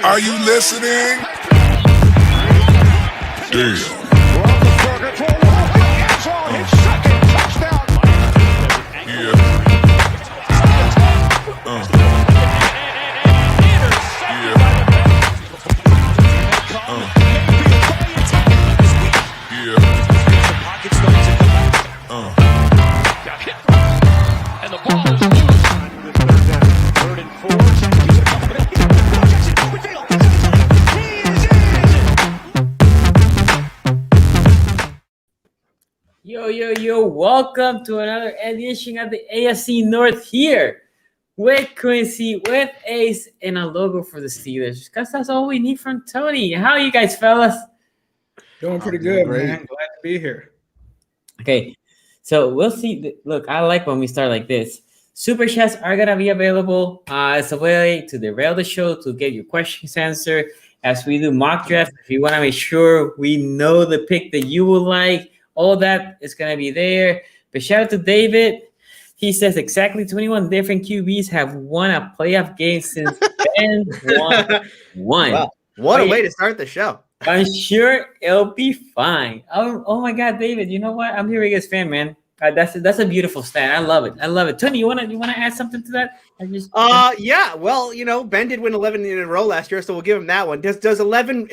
Are you listening? Damn. Yo, welcome to another edition of the AFC North here with Quincy, with Ace, and a logo for the Steelers, because that's all we need from Tony. How are you guys, fellas? Doing pretty good, man. Glad to be here. Okay, so we'll see. Look, I like when we start like this. Super chats are going to be available as a way to derail the show, to get your questions answered as we do mock drafts. If you want to make sure we know the pick that you would like, all that is going to be there. But shout out to David. He says exactly 21 different QBs have won a playoff game since Ben won. Wow. What a way to start the show. I'm sure it'll be fine. Oh my God, David, you know what? I'm your biggest fan, man. That's a beautiful stat. I love it. Tony, you wanna add something to that? Yeah. Well, Ben did win 11 in a row last year, so we'll give him that one. Does 11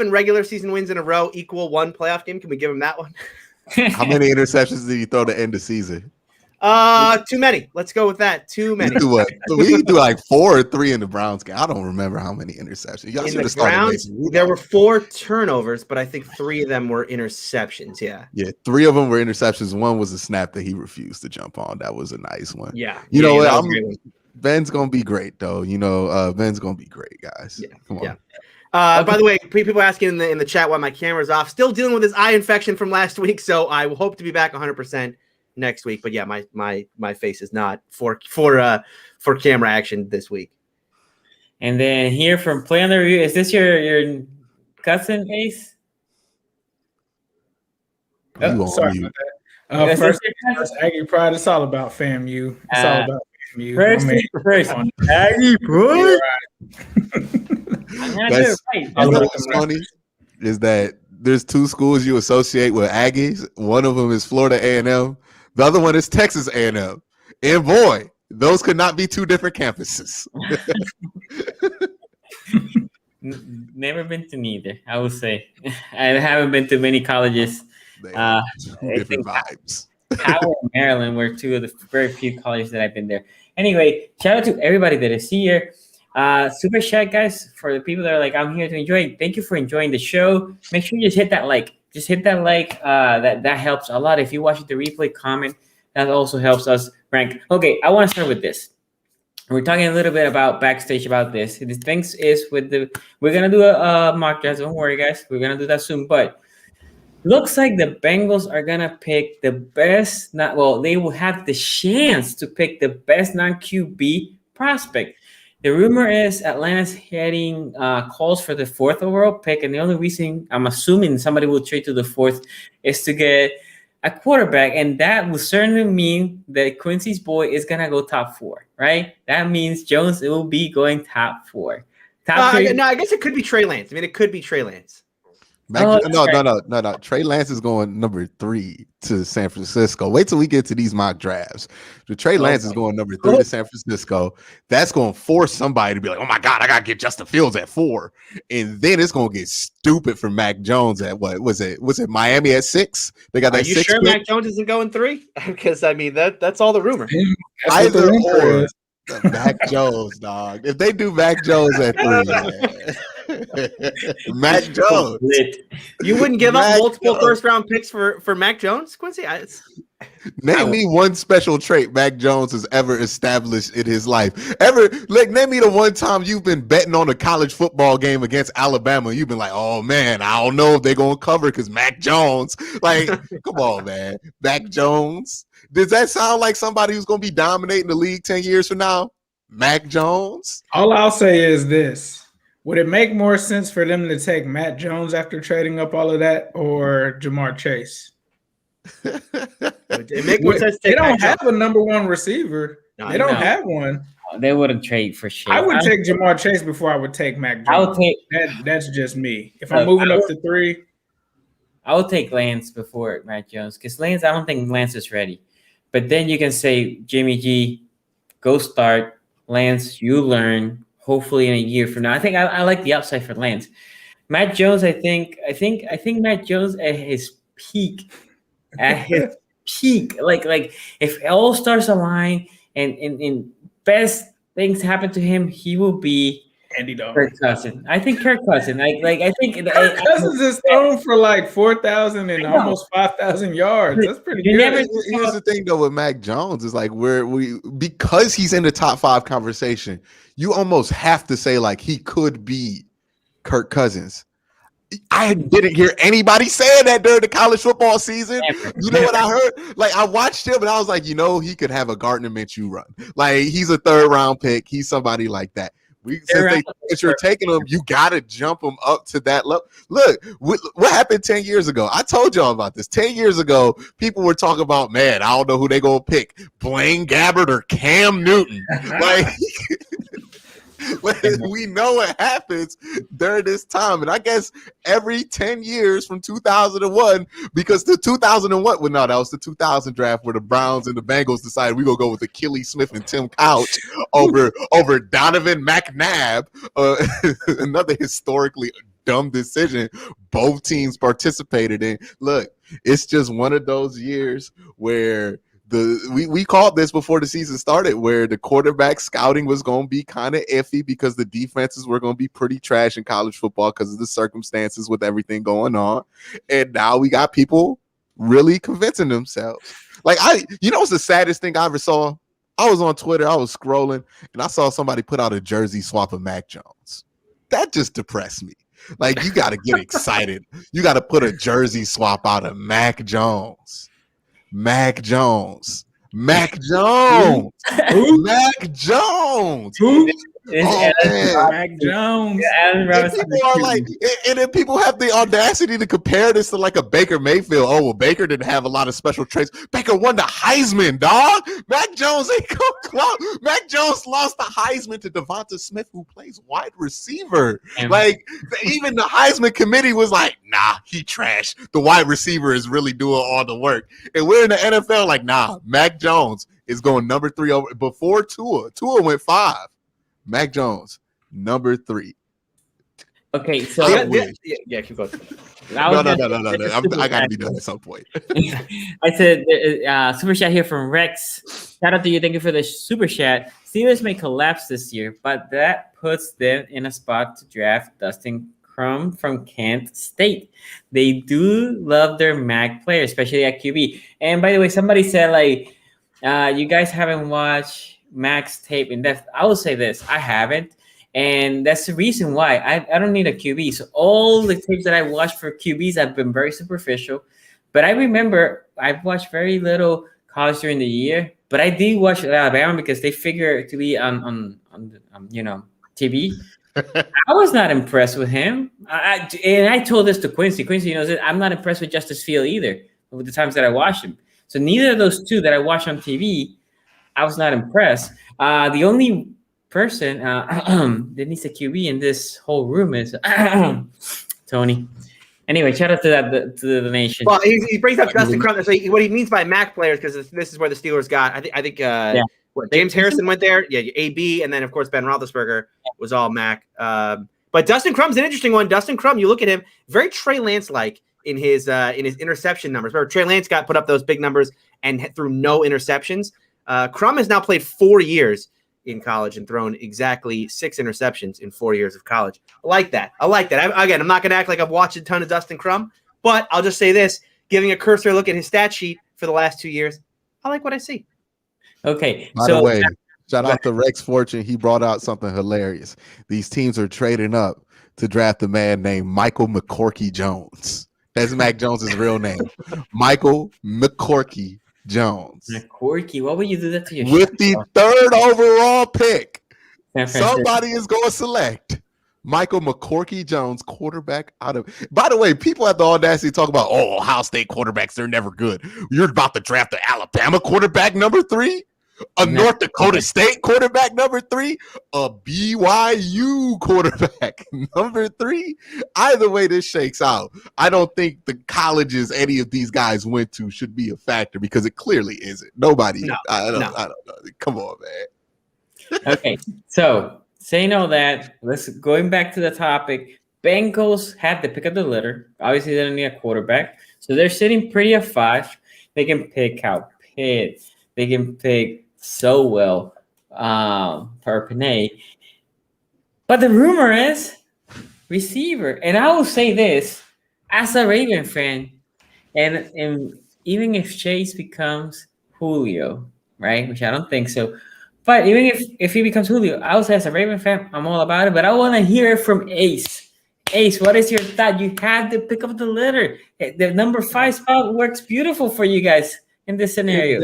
regular season wins in a row equal one playoff game? Can we give him that one? How many interceptions did you throw to end the season? Too many. Let's go with that. Too many. So we do like 4 or 3 in the Browns game. I don't remember how many interceptions. Y'all in the Browns, there were 4 turnovers, but I think 3 of them were interceptions. Yeah, 3 of them were interceptions. One was a snap that he refused to jump on. That was a nice one. Yeah, Ben's gonna be great though. Ben's gonna be great, guys. Yeah. Come on. Yeah. By the way, people asking in the chat why my camera's off. Still dealing with this eye infection from last week, so I will hope to be back 100% next week. But yeah, my face is not for camera action this week. And then here from Play on the Review, is this your cousin, Ace? Sorry about that. First, Aggie Pride. It's all about FAMU. It's all about FAMU. First, Aggie Pride. What's funny is that there's 2 schools you associate with Aggies. One of them is Florida A&M. The other one is Texas A&M. And boy, those could not be 2 different campuses. Never been to neither, I would say. I haven't been to many colleges. Different vibes. Howard and Maryland were 2 of the very few colleges that I've been there. Anyway, shout out to everybody that is here. Super chat, guys, for the people that are like, I'm here to enjoy. Thank you for enjoying the show. Make sure you just hit that like. That helps a lot. If you watch the replay, comment. That also helps us rank. Okay, I want to start with this. We're talking a little bit about backstage about this. The things is we're gonna do a mock draft. Don't worry, guys. We're gonna do that soon. But looks like the Bengals are gonna pick the best. They will have the chance to pick the best non-QB prospect. The rumor is Atlanta's heading calls for the 4th overall pick, and the only reason I'm assuming somebody will trade to the 4th is to get a quarterback, and that will certainly mean that Quincy's boy is gonna go top 4, right? That means Jones will be going top 4. No, I guess it could be Trey Lance. I mean, it could be Trey Lance. No. Trey Lance is going number 3 to San Francisco. Wait till we get to these mock drafts. Trey Lance is going number 3 to San Francisco. That's going to force somebody to be like, oh my God, I got to get Justin Fields at 4. And then it's going to get stupid for Mac Jones at what was it? Was it Miami at 6? They got that 6. Are you sure Mac Jones isn't going 3? Because I mean that's all the rumor. Either or. Mac Jones, dog. If they do Mac Jones at 3, man. Mac Jones. You wouldn't give up multiple first-round picks for Mac Jones, Quincy? Name me one special trait Mac Jones has ever established in his life. Name me the one time you've been betting on a college football game against Alabama. And you've been like, oh man, I don't know if they're gonna cover because Mac Jones. Like, come on, man, Mac Jones. Does that sound like somebody who's gonna be dominating the league 10 years from now? Mac Jones. All I'll say is this. Would it make more sense for them to take Matt Jones after trading up all of that or Jamar Chase? It make more sense. They don't have a number 1 receiver. They don't have one. They wouldn't trade for shit. I would take Jamar Chase before I would take Mac Jones. I would take That's just me. If I'm moving up to 3, I would take Lance before Mac Jones because Lance, I don't think Lance is ready. But then you can say, Jimmy G, go start. Lance, you learn. Hopefully in a year from now. I think I like the upside for Lance. Matt Jones, I think Matt Jones at his peak, like if all stars align and best things happen to him, he will be Andy Dalton. Kirk Cousins. I think Kirk Cousins. I think Kirk Cousins is thrown for like 4,000 and almost 5,000 yards. That's pretty good. Here's the thing though with Mac Jones is like because he's in the top 5 conversation, you almost have to say like he could be Kirk Cousins. I didn't hear anybody saying that during the college football season. You know what I heard? Like I watched him and I was like, he could have a Gardner Minshew run. Like he's a 3rd round pick. He's somebody like that. Since you're taking him, you gotta jump him up to that level. Look, what happened 10 years ago? I told y'all about this. 10 years ago, people were talking about, man, I don't know who they gonna pick, Blaine Gabbert or Cam Newton. Like we know what happens during this time, and I guess every 10 years from 2001, because the 2001, well, no, that was the 2000 draft where the Browns and the Bengals decided we're gonna go with Achilles Smith and Tim Couch over Donovan McNabb, another historically dumb decision both teams participated in. Look, it's just one of those years where we called this before the season started, where the quarterback scouting was going to be kind of iffy because the defenses were going to be pretty trash in college football because of the circumstances with everything going on. And now we got people really convincing themselves. Like what's the saddest thing I ever saw? I was on Twitter, I was scrolling, and I saw somebody put out a jersey swap of Mac Jones. That just depressed me. Like, you got to get excited. You got to put a jersey swap out of Mac Jones. Mac Jones. Mac Jones. Mac Jones. Mac Jones. And people are like, and then people have the audacity to compare this to like a Baker Mayfield. Oh, well, Baker didn't have a lot of special traits. Baker won the Heisman, dog. Mac Jones ain't come close. Mac Jones lost the Heisman to Devonta Smith, who plays wide receiver. Like, even the Heisman committee was like, nah, he trash. The wide receiver is really doing all the work. And we're in the NFL like, nah, Mac Jones is going number 3 over before Tua. Tua went 5. Mac Jones, number 3. Okay, so yeah, keep going. No. I gotta be done at some point. I said super chat here from Rex. Shout out to you. Thank you for the super chat. Steelers may collapse this year, but that puts them in a spot to draft Dustin Crum from Kent State. They do love their MAC players, especially at QB. And by the way, somebody said like you guys haven't watched Mac's tape in depth. I will say this: I haven't. And that's the reason why I don't need a QB. So all the tapes that I watched for QBs have been very superficial. But I remember I've watched very little college during the year. But I did watch Alabama because they figure to be on TV. I was not impressed with him. And I told this to Quincy. Quincy knows it. I'm not impressed with Justice Field either with the times that I watched him. So neither of those two that I watched on TV, I was not impressed. The only person that needs a QB in this whole room is Tony. Anyway, shout out to the nation. Well, he brings up Dustin Crum. So what he means by MAC players, because this is where the Steelers got. I think James Harrison went there. Yeah, AB, and then of course Ben Roethlisberger was all MAC. But Dustin Crum's an interesting one. Dustin Crum, you look at him, very Trey Lance like in his interception numbers. Remember, Trey Lance got put up those big numbers and threw no interceptions. Crum has now played 4 years in college and thrown exactly 6 interceptions in 4 years of college. I like that. I'm not going to act like I've watched a ton of Dustin Crum, but I'll just say this, giving a cursory look at his stat sheet for the last 2 years, I like what I see. Okay. By the way, shout out to Rex Fortune. He brought out something hilarious. These teams are trading up to draft a man named Michael McCourty Jones. That's Mac Jones's real name. Michael McCourty Jones. McCourty, why would you do that to yourself? With the 3rd overall pick, somebody is going to select Michael McCourty Jones, quarterback out of. By the way, people have the audacity to talk about, Ohio State quarterbacks, they're never good. You're about to draft the Alabama quarterback number 3? A North Dakota State quarterback, number 3. A BYU quarterback, number 3. Either way this shakes out, I don't think the colleges any of these guys went to should be a factor because it clearly isn't. Nobody. No, I don't know. Come on, man. Okay, so saying all that, let's going back to the topic. Bengals had the pick of the litter. Obviously, they don't need a quarterback, so they're sitting pretty at 5. They can pick Kyle Pitt. They can pick Sowell for Panay. But the rumor is receiver, and I will say this as a Raven fan, and even if Chase becomes Julio, right? Which I don't think so. But even if he becomes Julio, I would say as a Raven fan, I'm all about it. But I want to hear it from Ace. Ace, what is your thought? You had to pick up the litter. The number 5 spot works beautiful for you guys in this scenario.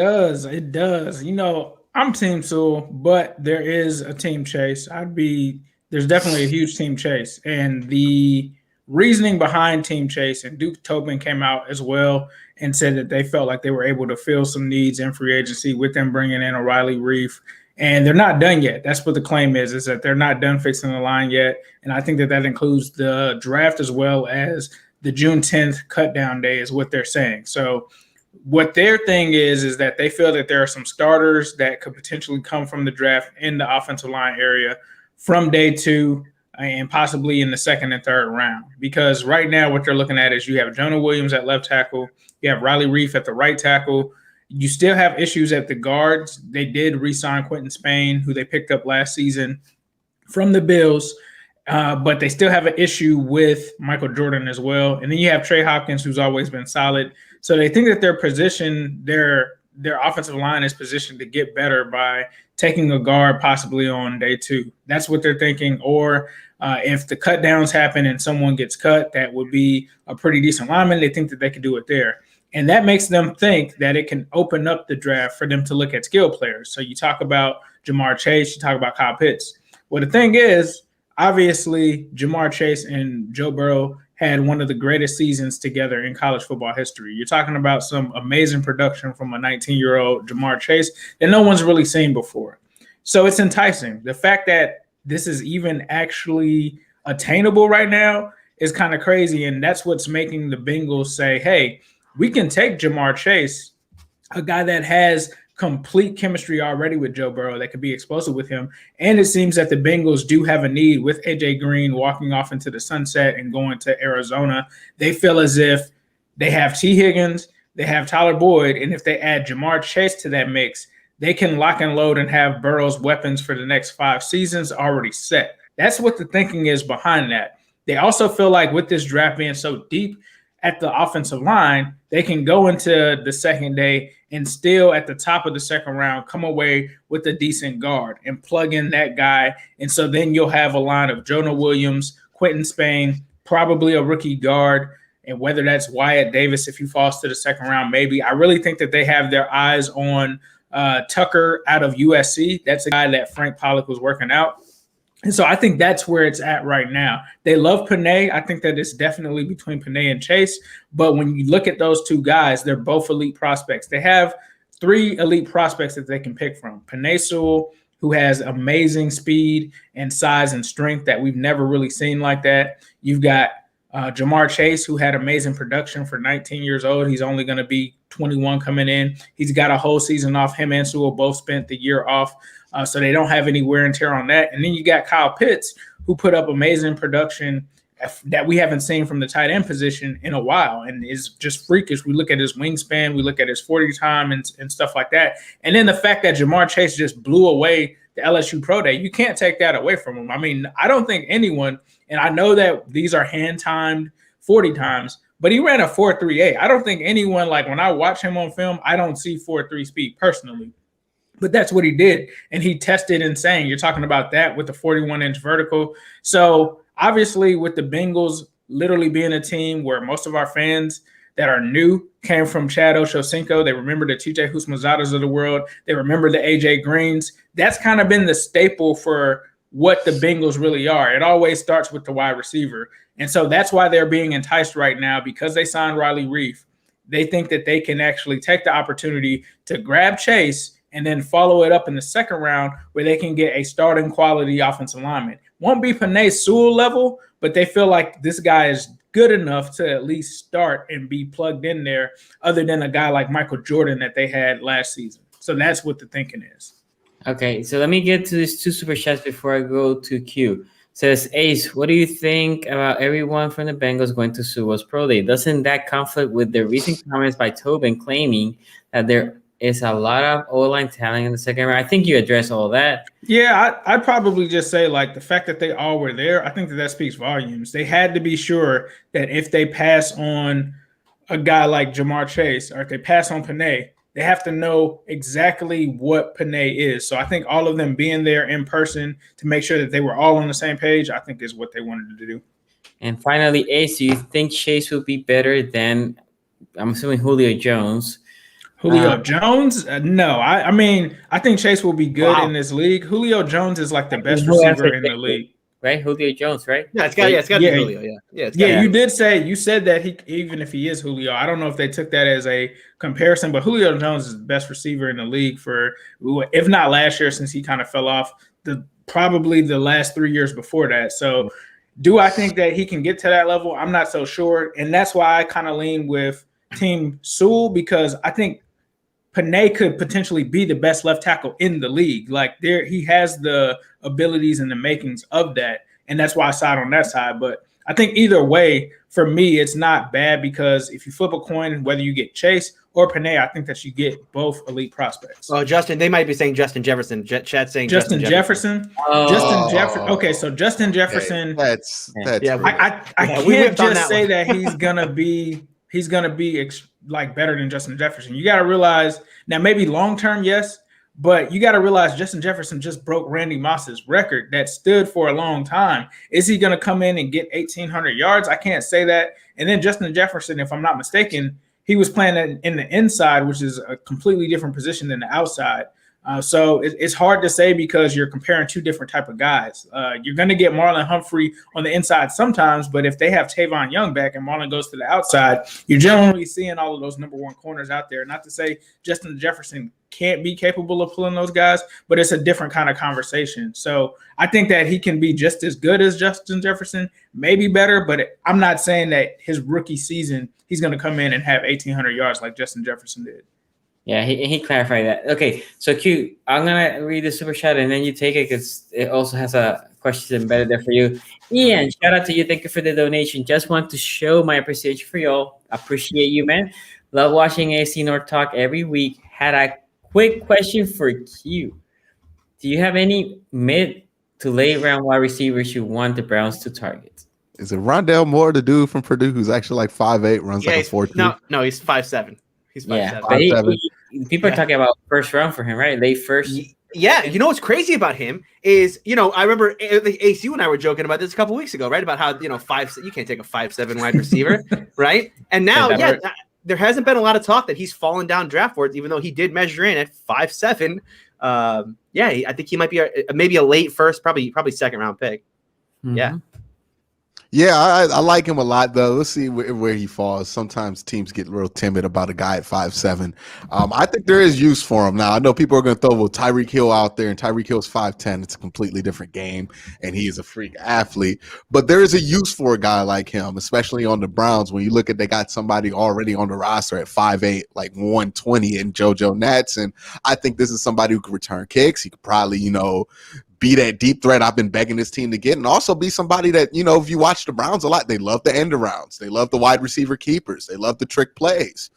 It does. You know, I'm Team Sewell, but there is a team Chase. There's definitely a huge team Chase. And the reasoning behind team Chase, and Duke Tobin came out as well and said that they felt like they were able to fill some needs in free agency with them bringing in O'Reilly Reef. And they're not done yet. That's what the claim is that they're not done fixing the line yet. And I think that includes the draft as well as the June 10th cut down day is what they're saying. So what their thing is that they feel that there are some starters that could potentially come from the draft in the offensive line area from day 2 and possibly in the 2nd and 3rd round. Because right now what they're looking at is you have Jonah Williams at left tackle. You have Riley Reef at the right tackle. You still have issues at the guards. They did re-sign Quentin Spain, who they picked up last season from the Bills, but they still have an issue with Michael Jordan as well. And then you have Trey Hopkins, who's always been solid. So they think that their offensive line is positioned to get better by taking a guard possibly on day 2. That's what they're thinking. Or if the cut downs happen and someone gets cut, that would be a pretty decent lineman. They think that they can do it there. And that makes them think that it can open up the draft for them to look at skill players. So you talk about Jamar Chase, you talk about Kyle Pitts. Well, the thing is, obviously, Jamar Chase and Joe Burrow had one of the greatest seasons together in college football history. You're talking about some amazing production from a 19-year-old Jamar Chase that no one's really seen before. So it's enticing. The fact that this is even actually attainable right now is kind of crazy. And that's what's making the Bengals say, hey, we can take Jamar Chase, a guy that has complete chemistry already with Joe Burrow that could be explosive with him. And it seems that the Bengals do have a need with AJ Green walking off into the sunset and going to Arizona. They feel as if they have T. Higgins, they have Tyler Boyd, and if they add Jamar Chase to that mix, they can lock and load and have Burrow's weapons for the next 5 seasons already set. That's what the thinking is behind that. They also feel like with this draft being so deep at the offensive line, they can go into the second day and still at the top of the second round come away with a decent guard and plug in that guy. And so then you'll have a line of Jonah Williams, Quentin Spain, probably a rookie guard, and whether that's Wyatt Davis if he falls to the second round, maybe. I really think that they have their eyes on Tucker out of USC. That's a guy that Frank Pollock was working out. And so I think that's where it's at right now. They love Panay. I think that it's definitely between Panay and Chase. But when you look at those 2 guys, they're both elite prospects. They have 3 elite prospects that they can pick from. Panay Sewell, who has amazing speed and size and strength that we've never really seen like that. You've got Jamar Chase, who had amazing production for 19 years old. He's only going to be 21 coming in. He's got a whole season off. Him and Sewell both spent the year off. So they don't have any wear and tear on that. And then you got Kyle Pitts, who put up amazing production that we haven't seen from the tight end position in a while and is just freakish. We look at his wingspan, we look at his 40 time and stuff like that. And then the fact that Jamar Chase just blew away the LSU Pro Day, you can't take that away from him. I mean, I don't think anyone, and I know that these are hand-timed 40 times, but he ran a 4.38. I don't think anyone, like when I watch him on film, I don't see 4.3 speed personally. But that's what he did. And he tested insane. You're talking about that with the 41-inch vertical. So obviously with the Bengals literally being a team where most of our fans that are new came from Chad Ochocinco. They remember the TJ Husmazadas of the world. They remember the AJ Greens. That's kind of been the staple for what the Bengals really are. It always starts with the wide receiver. And so that's why they're being enticed right now because they signed Riley Reef. They think that they can actually take the opportunity to grab Chase and then follow it up in the second round where they can get a starting quality offensive lineman. Won't be Penei Sewell level, but they feel like this guy is good enough to at least start and be plugged in there, other than a guy like Michael Jordan that they had last season. So that's what the thinking is. Okay, so let me get to these 2 super chats before I go to Q. Says Ace, what do you think about everyone from the Bengals going to Sewell's Pro Day? Doesn't that conflict with the recent comments by Tobin claiming that there is a lot of O-line talent in the second round? I think you addressed all that. Yeah, I'd probably just say, like, the fact that they all were there, I think that speaks volumes. They had to be sure that if they pass on a guy like Jamar Chase or if they pass on Penei, they have to know exactly what Penei is. So I think all of them being there in person to make sure that they were all on the same page, I think is what they wanted to do. And finally, Ace, do you think Chase will be better than, I'm assuming, Julio Jones? Julio Jones? No. I mean, I think Chase will be good in this league. Julio Jones is like the best receiver in the league. Right? Julio Jones, right? Yeah, it's got to be Julio. Yeah, you said that he, even if he is Julio, I don't know if they took that as a comparison, but Julio Jones is the best receiver in the league for, if not last year, since he kind of fell off, probably the last 3 years before that. So do I think that he can get to that level? I'm not so sure. And that's why I kind of lean with Team Sewell, because I think Penei could potentially be the best left tackle in the league. Like, he has the abilities and the makings of that, and that's why I side on that side. But I think either way, for me, it's not bad, because if you flip a coin, whether you get Chase or Penei, I think that you get both elite prospects. Oh, Justin, they might be saying Justin Jefferson. Chat's saying Justin Jefferson. Justin Jefferson. Okay, so Justin Jefferson. That's yeah. I can't just say that he's gonna be like better than Justin Jefferson. You got to realize, now maybe long term, yes, but you got to realize Justin Jefferson just broke Randy Moss's record that stood for a long time. Is he going to come in and get 1,800 yards? I can't say that. And then Justin Jefferson, if I'm not mistaken, he was playing in the inside, which is a completely different position than the outside. So it's hard to say, because you're comparing two different type of guys. You're going to get Marlon Humphrey on the inside sometimes, but if they have Tavon Young back and Marlon goes to the outside, you're generally seeing all of those number one corners out there. Not to say Justin Jefferson can't be capable of pulling those guys, but it's a different kind of conversation. So I think that he can be just as good as Justin Jefferson, maybe better, but I'm not saying that his rookie season he's going to come in and have 1,800 yards like Justin Jefferson did. Yeah, he clarified that. Okay, so Q, I'm going to read the super chat and then you take it, because it also has a question embedded there for you. Ian, shout out to you. Thank you for the donation. Just want to show my appreciation for y'all. Appreciate you, man. Love watching AFC North Talk every week. Had a quick question for Q. Do you have any mid to late round wide receivers you want the Browns to target? Is it Rondale Moore, the dude from Purdue who's actually like 5'8", runs like a 4.2? No, he's 5'7". He's 5'7". Yeah, but people are talking about first round for him, right? Late first. Yeah, you know what's crazy about him is, I remember Ace, you and I were joking about this a couple weeks ago, right? About how, you can't take a 5'7" wide receiver, right? And now, there hasn't been a lot of talk that he's fallen down draft boards, even though he did measure in at 5'7". I think he might be maybe a late first, probably second round pick. Mm-hmm. Yeah. Yeah, I like him a lot, though. Let's see where he falls. Sometimes teams get real timid about a guy at 5'7". I think there is use for him. Now, I know people are going to throw Tyreek Hill out there, and Tyreek Hill's 5'10". It's a completely different game, and he is a freak athlete. But there is a use for a guy like him, especially on the Browns. When you look at, they got somebody already on the roster at 5'8", like 120 in JoJo Nats, and I think this is somebody who could return kicks. He could probably, be that deep threat I've been begging this team to get, and also be somebody that, if you watch the Browns a lot, they love the end arounds. They love the wide receiver keepers. They love the trick plays.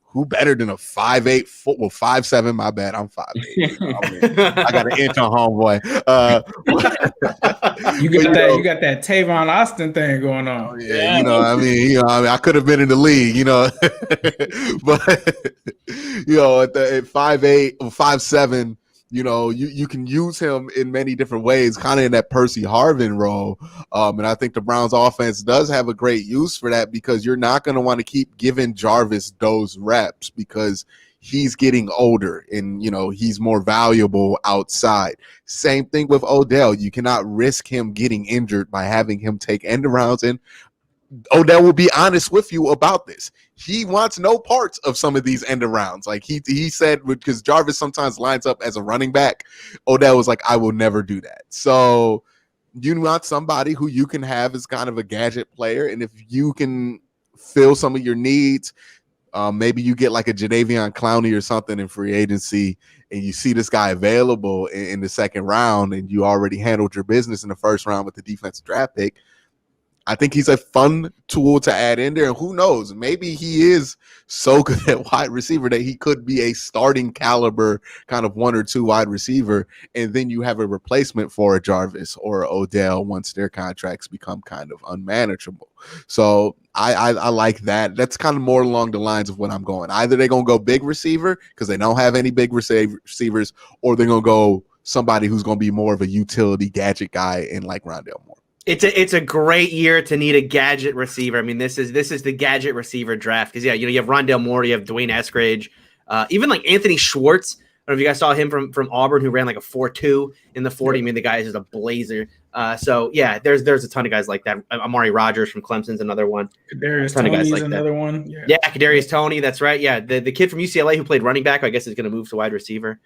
Who better than a 5'8", 5'7", my bad, I'm 5'8". I got an inch on homeboy. You got that Tavon Austin thing going on. Yeah, I could have been in the league, but at 5'8" or 5'7", you can use him in many different ways, kind of in that Percy Harvin role. And I think the Browns offense does have a great use for that, because you're not going to want to keep giving Jarvis those reps, because he's getting older and, he's more valuable outside. Same thing with Odell. You cannot risk him getting injured by having him take end arounds. And Odell will be honest with you about this. He wants no parts of some of these end arounds. Like he said, because Jarvis sometimes lines up as a running back. Odell was like, I will never do that. So you want somebody who you can have as kind of a gadget player. And if you can fill some of your needs, maybe you get like a Jadeveon Clowney or something in free agency, and you see this guy available in the second round, and you already handled your business in the first round with the defensive draft pick. I think he's a fun tool to add in there. And who knows, maybe he is so good at wide receiver that he could be a starting caliber kind of 1 or 2 wide receiver. And then you have a replacement for a Jarvis or Odell once their contracts become kind of unmanageable. So I like that. That's kind of more along the lines of what I'm going. Either they're going to go big receiver because they don't have any big receivers, or they're going to go somebody who's going to be more of a utility gadget guy in like Rondale Moore. It's a great year to need a gadget receiver. I mean, this is the gadget receiver draft because you have Rondale Moore, you have Dwayne Eskridge, even like Anthony Schwartz. I don't know if you guys saw him from Auburn, who ran like a 4.2 in the 40. I mean, the guy is just a blazer. So yeah, there's a ton of guys like that. Amari Rogers from Clemson's another one. Kadarius Toney's like another one. Yeah, Kadarius Toney. That's right. Yeah, the kid from UCLA who played running back, I guess, is going to move to wide receiver.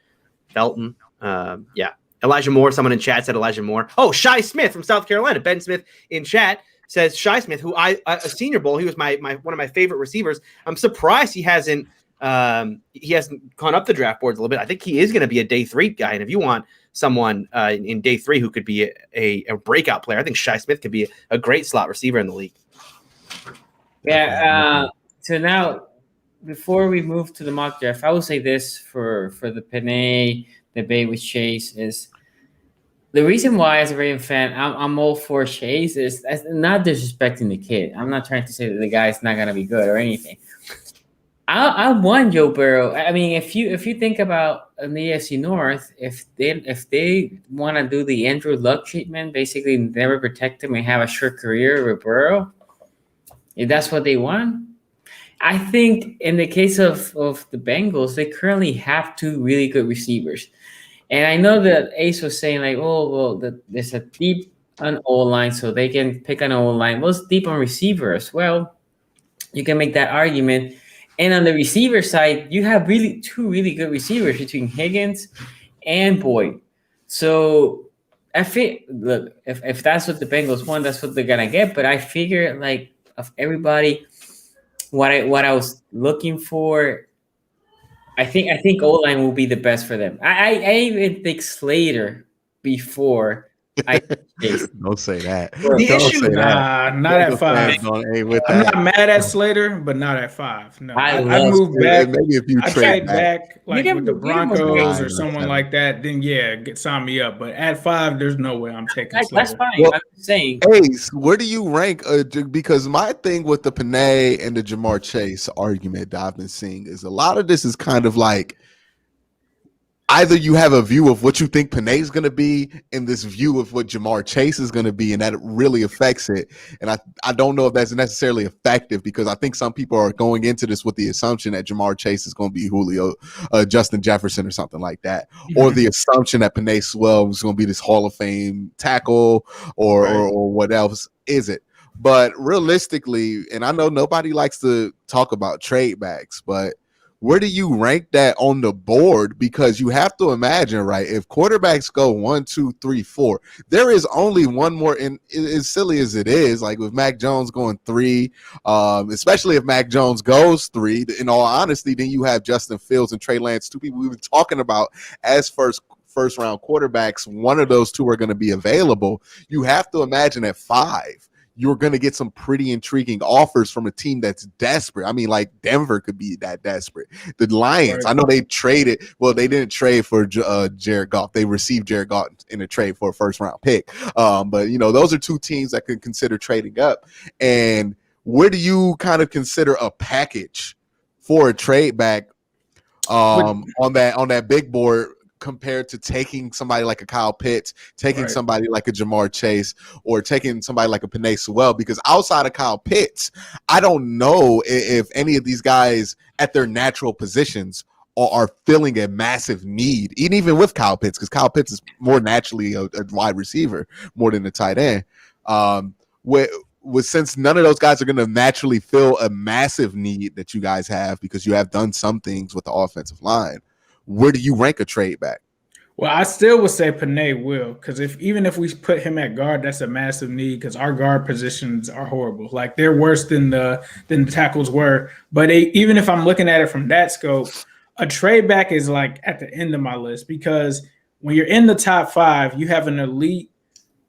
Felton. Yeah. Elijah Moore, someone in chat said Elijah Moore. Oh, Shi Smith from South Carolina. Ben Smith in chat says Shi Smith, who a Senior Bowl, he was my one of my favorite receivers. I'm surprised he hasn't gone up the draft boards a little bit. I think he is going to be a day 3 guy. And if you want someone in day 3 who could be a breakout player, I think Shi Smith could be a great slot receiver in the league. Yeah. So now, before we move to the mock draft, I will say this for the Panay debate with Chase is the reason why, as a Ravens fan, I'm all for Chase is not disrespecting the kid. I'm not trying to say that the guy's not gonna be good or anything. I want Joe Burrow. I mean, if you think about in the AFC North, if they want to do the Andrew Luck treatment, basically never protect him and have a short career with Burrow, if that's what they want, I think in the case of the Bengals, they currently have 2 really good receivers. And I know that Ace was saying like, oh, well, there's a deep on O-line, so they can pick an O-line. Well, it's deep on receivers. Well, you can make that argument. And on the receiver side, you have 2 really good receivers between Higgins and Boyd. So I think, look, if that's what the Bengals want, that's what they're gonna get. But I figure like of everybody, what I was looking for, I think O-line will be the best for them. I even think Slater before I Don't say that. The Don't issue, say that. Not at 5. I'm not mad at Slater, but not at 5. No, I'd move back. Maybe if you trade back like with the Broncos or someone 7. like that, then yeah, sign me up. But at 5, there's no way I'm taking Slater. That's fine. Well, I'm saying, Ace, where do you rank? Because my thing with the Panay and the Jamar Chase argument that I've been seeing is a lot of this is kind of like either you have a view of what you think Panay is going to be and this view of what Jamar Chase is going to be, and that really affects it. And I don't know if that's necessarily effective because I think some people are going into this with the assumption that Jamar Chase is going to be Julio, Justin Jefferson or something like that, or the assumption that Panay Swell is going to be this Hall of Fame tackle or what else is it. But realistically, and I know nobody likes to talk about trade backs, but where do you rank that on the board? Because you have to imagine, right? If quarterbacks go 1, 2, 3, 4, there is only one more. And as silly as it is, like with Mac Jones going 3, especially if Mac Jones goes 3, in all honesty, then you have Justin Fields and Trey Lance, 2 people we've been talking about as first round quarterbacks. One of those 2 are going to be available. You have to imagine at 5. You're going to get some pretty intriguing offers from a team that's desperate. I mean, like Denver could be that desperate. The Lions, I know they traded. Well, they didn't trade for Jared Goff. They received Jared Goff in a trade for a first-round pick. But, those are 2 teams that could consider trading up. And where do you kind of consider a package for a trade back on that big board compared to taking somebody like a Kyle Pitts, taking somebody like a Jamar Chase, or taking somebody like a Penei Sewell? Because outside of Kyle Pitts, I don't know if any of these guys at their natural positions are feeling a massive need, even with Kyle Pitts, because Kyle Pitts is more naturally a wide receiver more than a tight end. since none of those guys are going to naturally fill a massive need that you guys have because you have done some things with the offensive line, where do you rank a trade back? Well, I still would say Panay will, because even if we put him at guard, that's a massive need because our guard positions are horrible. Like they're worse than the tackles were. But even if I'm looking at it from that scope, a trade back is like at the end of my list because when you're in the top 5, you have an elite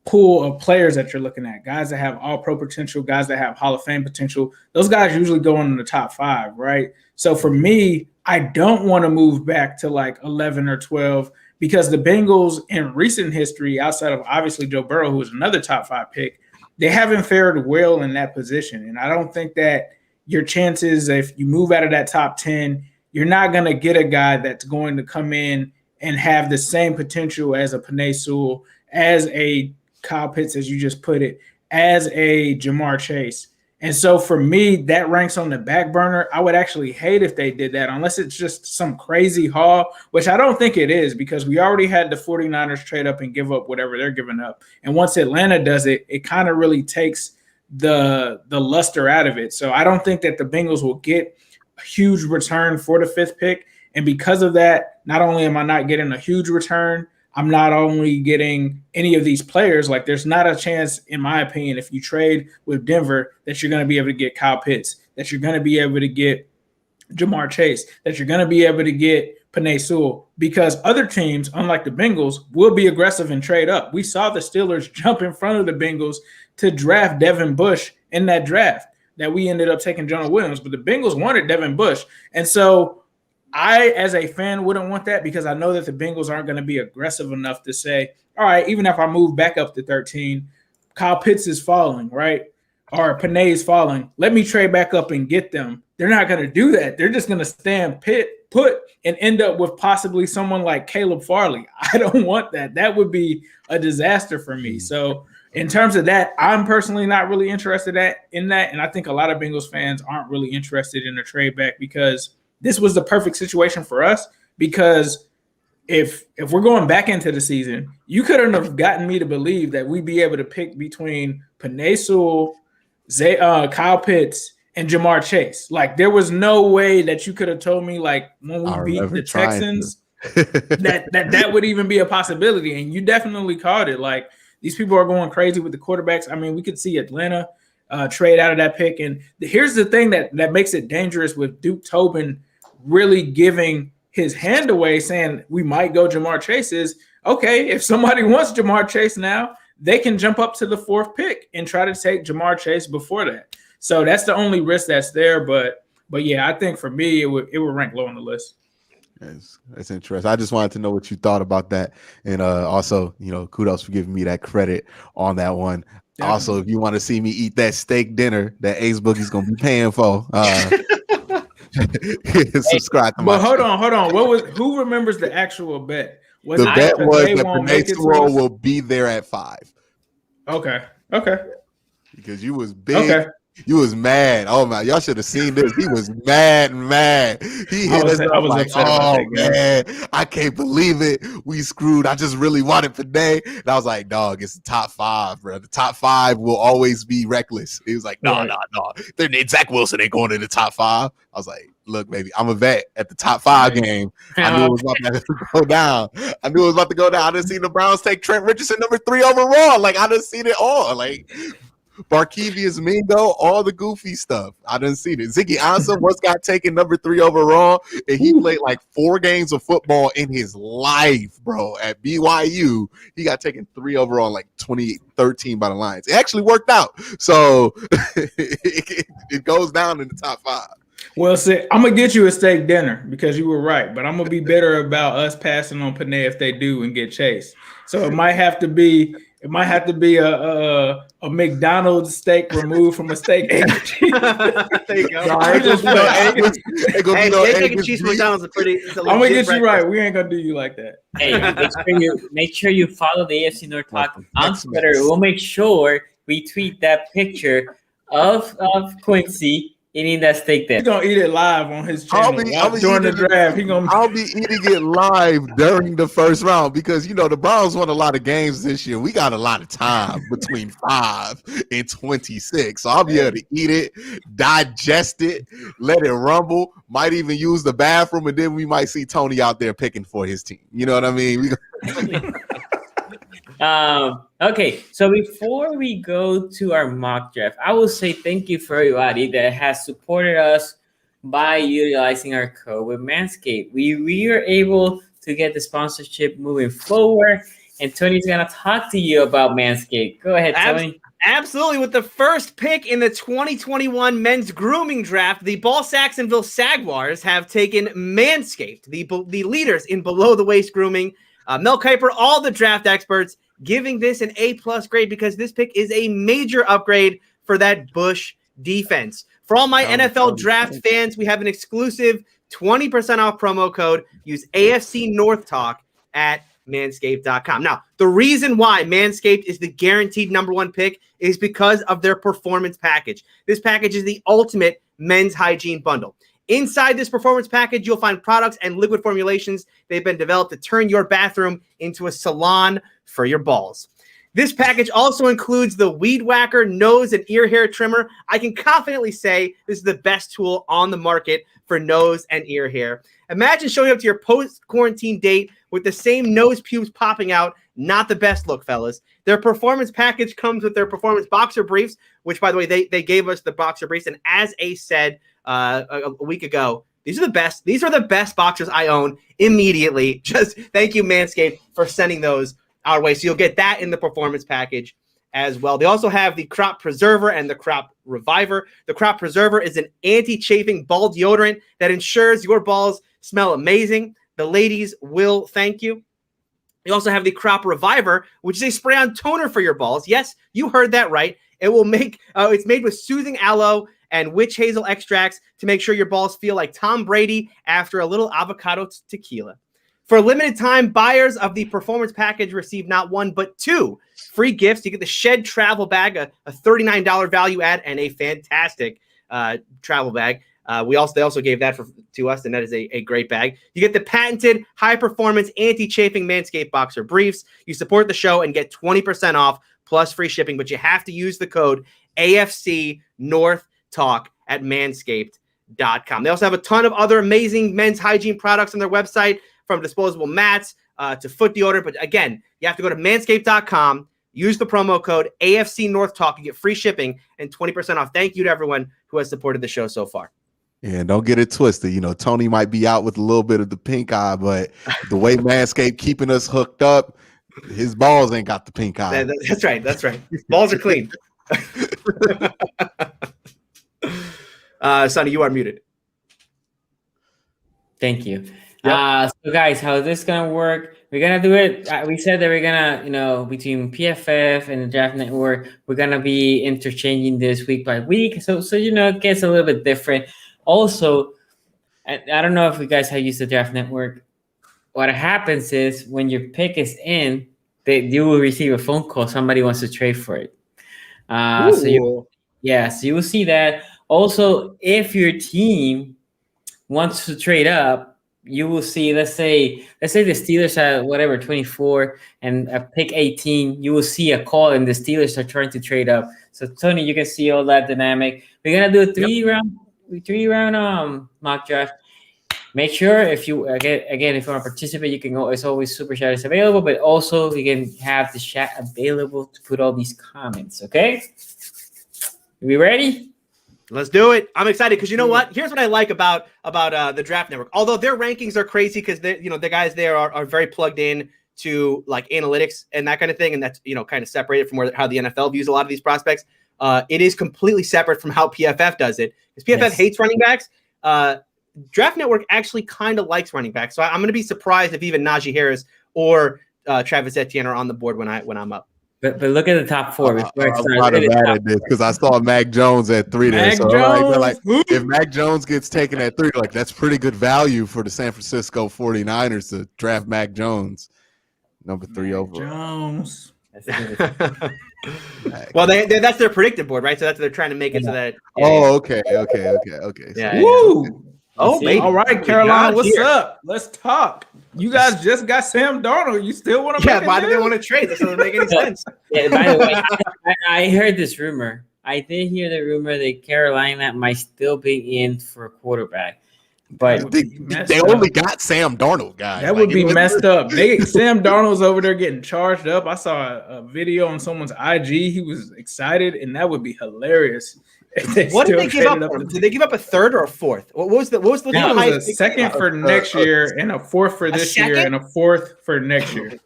pool of players that you're looking at, guys that have all pro potential, guys that have Hall of Fame potential. Those guys usually go in the top 5, right? So for me, I don't want to move back to like 11 or 12 because the Bengals in recent history, outside of obviously Joe Burrow, who is another top 5 pick, they haven't fared well in that position. And I don't think that your chances, if you move out of that top 10, you're not going to get a guy that's going to come in and have the same potential as a Penei Sewell, as a Kyle Pitts, as you just put it, as a Jamar Chase. And so for me, that ranks on the back burner. I would actually hate if they did that unless it's just some crazy haul, which I don't think it is because we already had the 49ers trade up and give up whatever they're giving up. And once Atlanta does it, it kind of really takes the luster out of it. So I don't think that the Bengals will get a huge return for the 5th pick. And because of that, not only am I not getting a huge return, I'm not only getting any of these players. Like there's not a chance, in my opinion, if you trade with Denver, that you're going to be able to get Kyle Pitts, that you're going to be able to get Jamar Chase, that you're going to be able to get Penei Sewell, because other teams, unlike the Bengals, will be aggressive and trade up. We saw the Steelers jump in front of the Bengals to draft Devin Bush in that draft that we ended up taking Jonah Williams, but the Bengals wanted Devin Bush. And so I, as a fan, wouldn't want that because I know that the Bengals aren't going to be aggressive enough to say, all right, even if I move back up to 13, Kyle Pitts is falling, right? Or Panay is falling. Let me trade back up and get them. They're not going to do that. They're just going to stand put and end up with possibly someone like Caleb Farley. I don't want that. That would be a disaster for me. So in terms of that, I'm personally not really interested in that. And I think a lot of Bengals fans aren't really interested in a trade back because this was the perfect situation for us, because if we're going back into the season, you couldn't have gotten me to believe that we'd be able to pick between Penei Sewell, Kyle Pitts, and Jamar Chase. Like there was no way that you could have told me like when we beat the Texans that would even be a possibility. And you definitely called it. Like these people are going crazy with the quarterbacks. I mean, we could see Atlanta trade out of that pick. And here's the thing that makes it dangerous with Duke Tobin really giving his hand away, saying we might go Jamar Chase is, okay, if somebody wants Jamar Chase now, they can jump up to the 4th pick and try to take Jamar Chase before that. So that's the only risk that's there. But yeah, I think for me, it would rank low on the list. That's interesting. I just wanted to know what you thought about that. And also, kudos for giving me that credit on that one. Definitely. Also, if you want to see me eat that steak dinner that Ace Boogie's going to be paying for, subscribe to my But hold on. Who remembers the actual bet? The bet was that Penei Sewell will be there at 5. Okay. Because you was big. Okay. You was mad. Oh my! Y'all should have seen this. He was mad. He hit us up like, "Oh man, I can't believe it. We screwed. I just really wanted Penei." And I was like, "Dog, it's the top 5, bro. The top 5 will always be reckless." He was like, "No. Zach Wilson ain't going in the top 5." I was like, "Look, baby, I'm a vet at the top 5 game. I knew it was about to go down. I done seen the Browns take Trent Richardson number 3 overall. Like I done seen it all. Like." Barkevius Mingo, all the goofy stuff. I didn't see it. Ziggy Ansah once got taken number 3 overall, and he played like 4 games of football in his life, bro. At BYU, he got taken 3 overall in like 2013 by the Lions. It actually worked out. So it goes down in the top 5. Well, see, I'm going to get you a steak dinner because you were right, but I'm going to be bitter about us passing on Penei if they do and get chased. So it might have to be a McDonald's steak removed from a steak. There you go. Hey, steak and cheese from McDonald's are pretty. I'm gonna get you right. We ain't gonna do you like that. Hey, make sure you follow the AFC North Talk on Twitter. We'll make sure we tweet that picture of Quincy eating that steak there. He's gonna eat it live on his channel during the draft. I'll be eating it live during the first round because the Browns won a lot of games this year. We got a lot of time between 5 and 26, so I'll be able to eat it, digest it, let it rumble. Might even use the bathroom, and then we might see Tony out there picking for his team. You know what I mean? Okay, so before we go to our mock draft, I will say thank you for everybody that has supported us by utilizing our code with Manscaped. We are able to get the sponsorship moving forward, and Tony's gonna talk to you about Manscaped. Go ahead, Tony. Absolutely. With the first pick in the 2021 men's grooming draft, the Ball Saxonville Saguars have taken Manscaped, the leaders in below-the-waist grooming. Mel Kiper, all the draft experts, giving this an A+ grade because this pick is a major upgrade for that Bush defense. For all my NFL draft fans, we have an exclusive 20% off promo code. Use AFC North Talk at manscaped.com. Now, the reason why Manscaped is the guaranteed #1 pick is because of their performance package. This package is the ultimate men's hygiene bundle. Inside this performance package, you'll find products and liquid formulations. They've been developed to turn your bathroom into a salon for your balls. This package also includes the Weed Whacker nose and ear hair trimmer. I can confidently say this is the best tool on the market for nose and ear hair. Imagine showing up to your post-quarantine date with the same nose pubes popping out. Not the best look, fellas. Their performance package comes with their performance boxer briefs, which, by the way, they gave us the boxer briefs. And as Ace said a week ago, these are the best. These are the best boxers I own immediately. Just thank you, Manscaped, for sending those our way. So you'll get that in the performance package as well. They also have the Crop Preserver and the Crop Reviver. The Crop Preserver is an anti-chafing ball deodorant that ensures your balls smell amazing. The ladies will thank you. You also have the Crop Reviver, which is a spray-on toner for your balls. Yes, you heard that right. It will make it's made with soothing aloe and witch hazel extracts to make sure your balls feel like Tom Brady after a little avocado tequila. For a limited time, buyers of the performance package receive not 1 but 2 free gifts. You get the Shed travel bag, a $39 value add, and a fantastic travel bag. They also gave that to us, and that is a great bag. You get the patented high-performance anti-chafing Manscaped boxer briefs. You support the show and get 20% off plus free shipping, but you have to use the code AFC North Talk at manscaped.com. They also have a ton of other amazing men's hygiene products on their website, from disposable mats to foot deodorant. But again, you have to go to manscaped.com, use the promo code AFC North Talk, you get free shipping and 20% off. Thank you to everyone who has supported the show so far. Yeah, don't get it twisted. Tony might be out with a little bit of the pink eye, but the way Manscaped keeping us hooked up, his balls ain't got the pink eye. That's right. That's right. Balls are clean. Sonny, you are muted. Thank you. Yep. So guys, how is this gonna work? We're gonna do it. We said that we're gonna, between PFF and the Draft Network, we're gonna be interchanging this week by week. So it gets a little bit different. Also, I don't know if you guys have used the Draft Network. What happens is when your pick is in, you will receive a phone call. Somebody wants to trade for it. So you will see that. Also, if your team wants to trade up, you will see, let's say the Steelers are whatever 24 and pick 18, you will see a call and the Steelers are trying to trade up. So Tony, you can see all that dynamic. We're gonna do a three round mock draft. Make sure if you want to participate, you can go. It's always Super Chat is available, but also you can have the chat available to put all these comments. Okay, are we ready? Let's do it. I'm excited because you know what? Here's what I like about the Draft Network. Although their rankings are crazy because the guys there are very plugged in to like analytics and that kind of thing, and that's kind of separated from how the NFL views a lot of these prospects. It is completely separate from how PFF does it because PFF hates running backs. Draft Network actually kind of likes running backs, so I'm going to be surprised if even Najee Harris or Travis Etienne are on the board when I'm up. But look at the top 4. I'm not mad at this because I saw Mac Jones at 3 there. So if Mac Jones gets taken at 3, that's pretty good value for the San Francisco 49ers to draft Mac Jones, number 3 overall. Jones. Well, that's their predicted board, right? So that's they're trying to make it so that. Okay. Yeah. Woo! Oh, baby. All right, Carolina, what's up? Let's talk. You guys just got Sam Darnold. You still want to? Yeah. Why do they want to trade? That doesn't make any sense. Yeah, by the way, I heard this rumor. I did hear the rumor that Carolina might still be in for a quarterback, but they only got Sam Darnold, guys. That would be messed up. Sam Darnold's over there getting charged up. I saw a video on someone's IG. He was excited, and that would be hilarious. What did they give up? Did they give up a third or a fourth? What was the highest? A second for next year, and a fourth for this year, and a fourth for next year.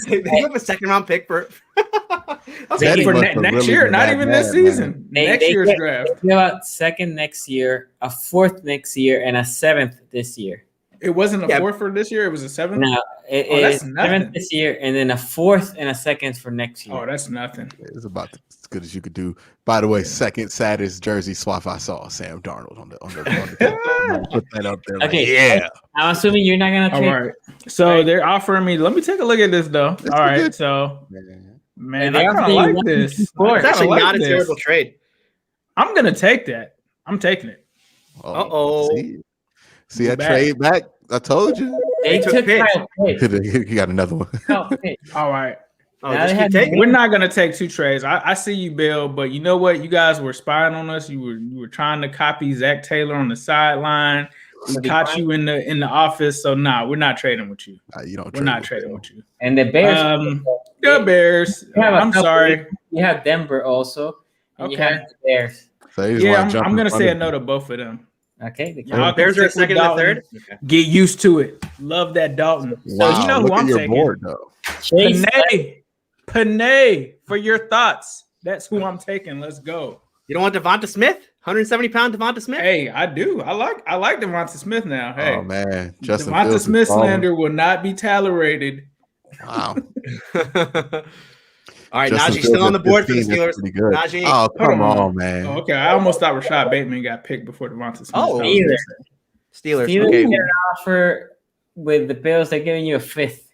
They gave up a second round pick for. For next year, not even this season. Next year's draft. They give out second next year, a fourth next year, and a seventh this year. It wasn't a fourth for this year. It was a seventh. No, it is seventh this year, and then a fourth and a second for next year. Oh, that's nothing. It's about as good as you could do. By the way, second saddest jersey swap I saw, Sam Darnold on the put that up there. Okay, yeah. I'm assuming you're not gonna trade. All right. So they're offering me. Let me take a look at this though. All right. So, man, I kind of like this. It's actually not a terrible trade. I'm gonna take that. I'm taking it. See that trade back? I told you. They took Kyle Pitts. You got another one. All right. We're not gonna take two trades. I see you, Bill, but you know what? You guys were spying on us. You were trying to copy Zach Taylor on the sideline. We caught you in the office. So we're not trading with you. We're not trading with you. And the Bears. The Bears. I'm sorry. You have Denver also. And you have the Bears. So I'm gonna say a no to both of them. Okay. The Bears are second and third. Okay. Get used to it. Love that Dalton. Wow. So you know who I'm taking. Board, though. Panay, for your thoughts. That's who I'm taking. Let's go. You don't want Devonta Smith? 170-pound Devonta Smith? Hey, I do. I like Devonta Smith now. Hey, oh man, Devonta Smith slander will not be tolerated. Wow. All right, Najee's still on the board for the Steelers. Najee. Oh, come on, man. Oh, okay, I almost thought Rashad Bateman got picked before Devonta Smith. Oh, Steelers. Okay. Get an offer with the Bills. They're giving you a fifth.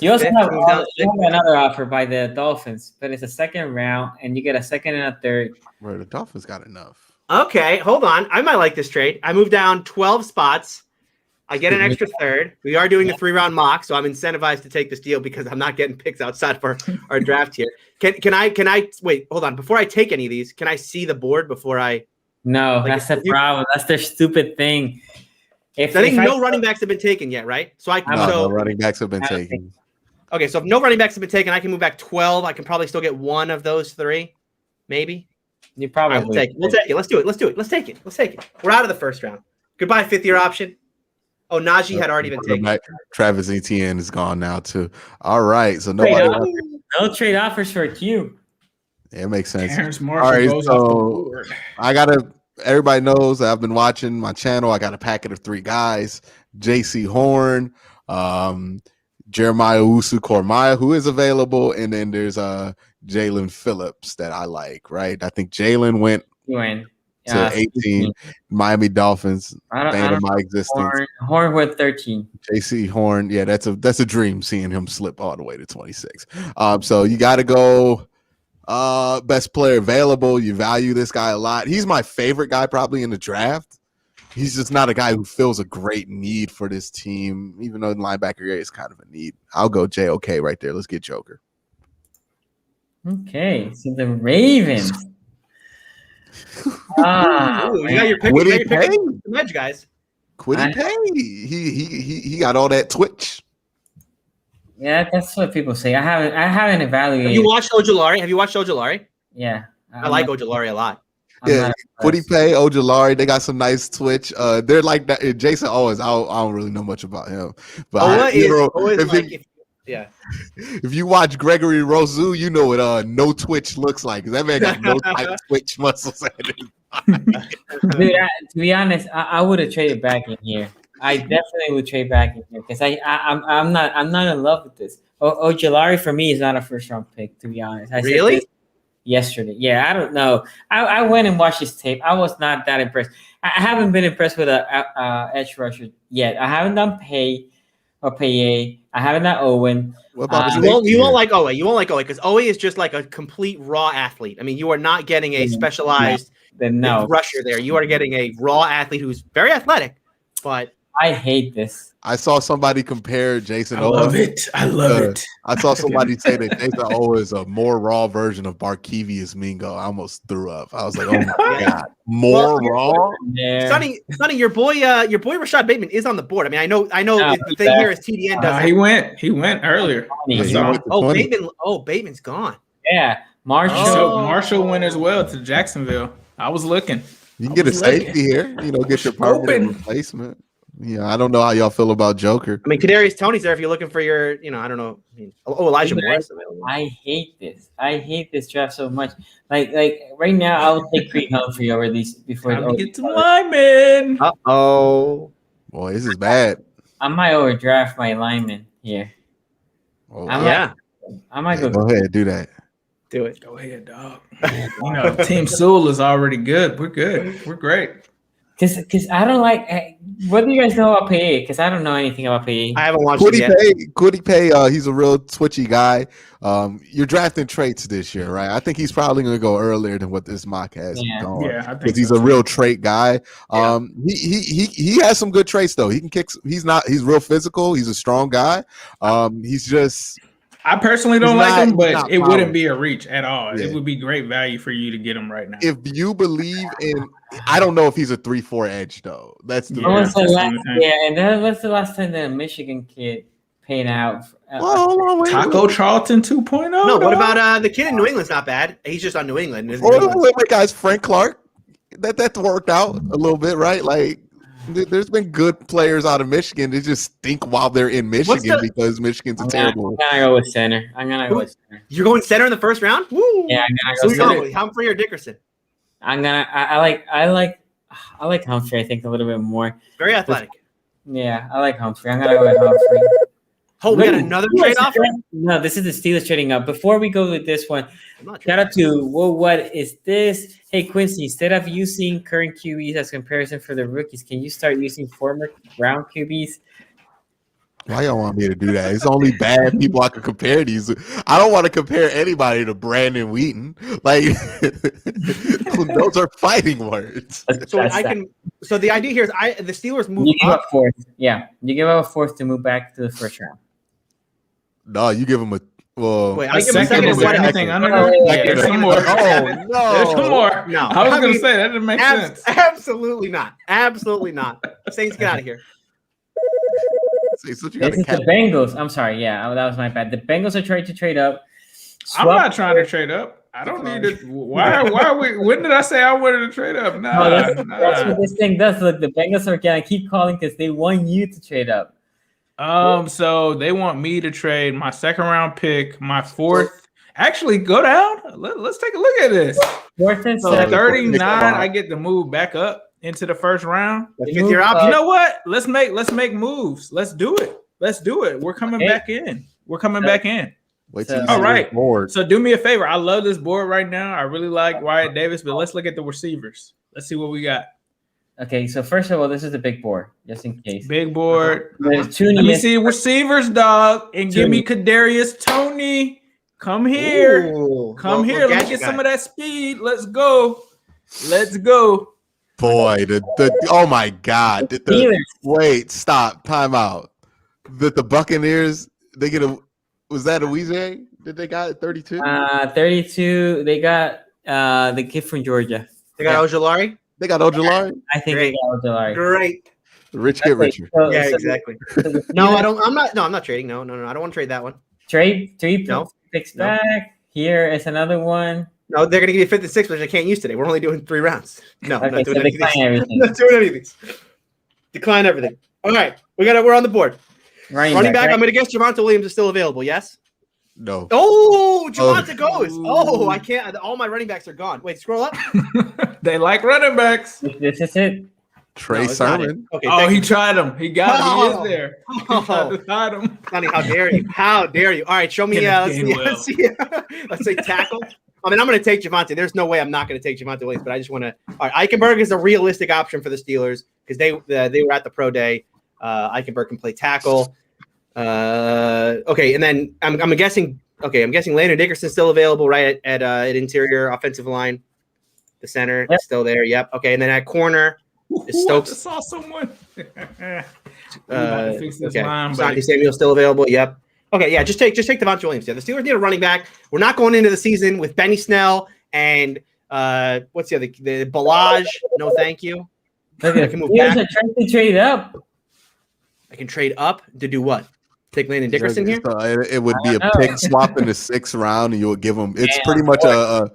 You also have another offer by the Dolphins, but it's a second round, and you get a second and a third. Where the Dolphins got enough. Okay, hold on. I might like this trade. I moved down 12 spots. I get an extra third. We are doing a 3-round mock, so I'm incentivized to take this deal because I'm not getting picks outside for our draft here. Can I wait? Hold on. Before I take any of these, can I see the board before I? No, that's the problem. That's their stupid thing. No running backs have been taken yet, right? So no running backs have been taken. Okay, so if no running backs have been taken, I can move back 12. I can probably still get one of those three, maybe. You probably we'll take it. Let's do it. Let's take it. We're out of the first round. Goodbye, fifth-year option. Oh, Najee had already been taken. Travis Etienne is gone now too. All right, so nobody. No trade offers for a Q. Yeah, it makes sense. Terrence Marshall goes off the board. Everybody knows that I've been watching my channel. I got a packet of 3 guys: J.C. Horn, Jeremiah Usu-Kormaya, who is available, and then there's Jalen Phillips that I like. Right, I think Jalen went to 18. Miami Dolphins. Fan of my existence. Horn with 13. J.C. Horn, yeah, that's a dream seeing him slip all the way to 26. So you got to go. Best player available. You value this guy a lot. He's my favorite guy probably in the draft. He's just not a guy who fills a great need for this team, even though the linebacker area is kind of a need. I'll go JOK right there. Let's get Joker. Okay, so the Ravens. You got your pick. Edge, guys. Kwity Paye. He got all that twitch. Yeah, that's what people say. I haven't evaluated. Have you watched Ojulari? Yeah. I like Ojulari a lot. Yeah, Kwity Paye, Ojulari, they got some nice twitch. They're like that. Jason Owens, I don't really know much about him. But if you watch Gregory Rosu, you know what no twitch looks like. That man got no type twitch muscles at him. Dude, to be honest, I would have traded back in here. I definitely would trade back in here because I'm not in love with this. Ojulari for me is not a first round pick, to be honest. I really? Said this yesterday. Yeah, I don't know. I went and watched his tape. I was not that impressed. I haven't been impressed with a edge rusher yet. I haven't done Paye, Paye. I have not Owen. What about You the won't safety here? like Owe. You won't like Owe because Owe is just like a complete raw athlete. I mean, you are not getting a specialized Then no. rusher there. You are getting a raw athlete who's very athletic, but I hate this. I saw somebody compare Jason I love Owen. it. I love it. I saw somebody say that Jason Owen is a more raw version of Barkevius Mingo. I almost threw up. I was like, oh my God. More raw? Yeah. Sonny, your boy Rashad Bateman is on the board. I mean, I know. The thing here is TDN doesn't. He went earlier. Yeah, he went to 20. Bateman's gone. Yeah. Marshall. So Marshall went as well to Jacksonville. I was looking. You can get a safety here. Get your permanent replacement. Yeah, I don't know how y'all feel about Joker. I mean, Kadarius Toney's there if you're looking for your, I don't know. I mean, Elijah Morris. I hate this. I hate this draft so much. Like right now, I would take Creed Humphrey over these before. Time to get some linemen. Uh-oh. Boy, this is bad. I might overdraft my lineman here. Oh, I might go. Go ahead, do that. Do it. Go ahead, dog. Team Sewell is already good. We're good. We're great. Because I don't like. What do you guys know about Paye? Because I don't know anything about Paye. I haven't watched it yet. Kwity Paye, he's a real twitchy guy. You're drafting traits this year, right? I think he's probably going to go earlier than what this mock has gone. Yeah, I think because he's a real trait guy. He has some good traits though. He can kick. He's real physical. He's a strong guy. He's just. I personally don't like him, but it powered. wouldn't be a reach at all. Yeah. It would be great value for you to get him right now. If you believe in, I don't know if he's a 3-4 edge though. That's the What's the last time that a Michigan kid paid out? Taco Charlton 2.0. No, what about the kid in New England's not bad. He's just on New England. Wait, guys, Frank Clark. That's worked out a little bit, right? Like, there's been good players out of Michigan. They just stink while they're in Michigan because Michigan's terrible. I'm gonna go with center. You're going center in the first round? Woo! Yeah, I'm gonna go center. Humphrey or Dickerson? I like Humphrey. I think a little bit more. Very athletic. Yeah, I like Humphrey. I'm gonna go with Humphrey. Oh, we got another trade offer? No, this is the Steelers trading up. Before we go with this one, shout out to what is this? Hey Quincy, instead of using current QBs as comparison for the rookies, can you start using former round QBs? Why y'all want me to do that? It's only bad people I can compare these. I don't want to compare anybody to Brandon Wheaton. Like those are fighting words. So the idea here is the Steelers move up fourth. Yeah, you give up a fourth to move back to the first round. No, you give them a. Well, wait, I give him a second. Is there anything under there? There's some more. Oh no! There's some more. No, I was going to say that didn't make sense. Absolutely not. Absolutely not. Saints, get out of here. This is the Bengals. I'm sorry. Yeah, that was my bad. The Bengals are trying to trade up. I'm not trying to trade up. I don't need it. Why are we? When did I say I wanted to trade up? That's what this thing does. Look, the Bengals are gonna keep calling because they want you to trade up. So they want me to trade my second round pick, my fourth. Actually, go down. Let's take a look at this. Fourth and so 39. I get to move back up into the first round. You know what? Let's make moves. Let's do it. We're coming back in. Wait till all right. So do me a favor. I love this board right now. I really like Wyatt Davis, but let's look at the receivers. Let's see what we got. Okay, so first of all, this is a big board, just in case. Big board. Let me see receivers, dog, and give me Kadarius Toney. Come here. Let me get some of that speed. Let's go. Boy, the oh my God. Wait, stop. Time out. The Buccaneers, they get was that a Weezy? Did they got 32? 32. They got the kid from Georgia. They got Ojulari? They got Ojulari? I think they got Ojulari. Great. Rich get richer. Exactly. I'm not trading. No. I don't want to trade that one. Trade 3 picks back. Here is another one. No, they're going to give you 5th and 6th, which I can't use today. We're only doing 3 rounds. No, okay, I'm not doing everything. Not doing anything. Decline everything. All right, we're on the board. Running back. I'm going to guess Javonte Williams is still available. Yes. No. Oh, Javonte goes. Oh, I can't. All my running backs are gone. Wait, scroll up. They like running backs. This is it. Trey Sermon. Okay. He tried him. He got him. He is there. He tried to hide him. Funny, how dare you? How dare you? All right, show me. Let's say tackle. I mean, I'm going to take Javonte. There's no way I'm not going to take Javonte Williams, but I just want to. All right, Eichenberg is a realistic option for the Steelers because they were at the pro day. Eichenberg can play tackle. Okay, and then I'm guessing. Okay, I'm guessing Landon Dickerson's still available, right? At interior offensive line, the center is still there. Yep. Okay, and then at corner is Stokes. I just saw someone. Okay, line, Santi Samuel still available. Yep. Okay, yeah, just take Devontae Williams. Yeah, the Steelers need a running back. We're not going into the season with Benny Snell and what's the other? The Balaj. No, thank you. Okay. I can move Steelers back. are trying to trade up. I can trade up to do what? Take Landon Dickerson here. So it would be a pick swap in the 6th round, and you would give them. It's pretty much a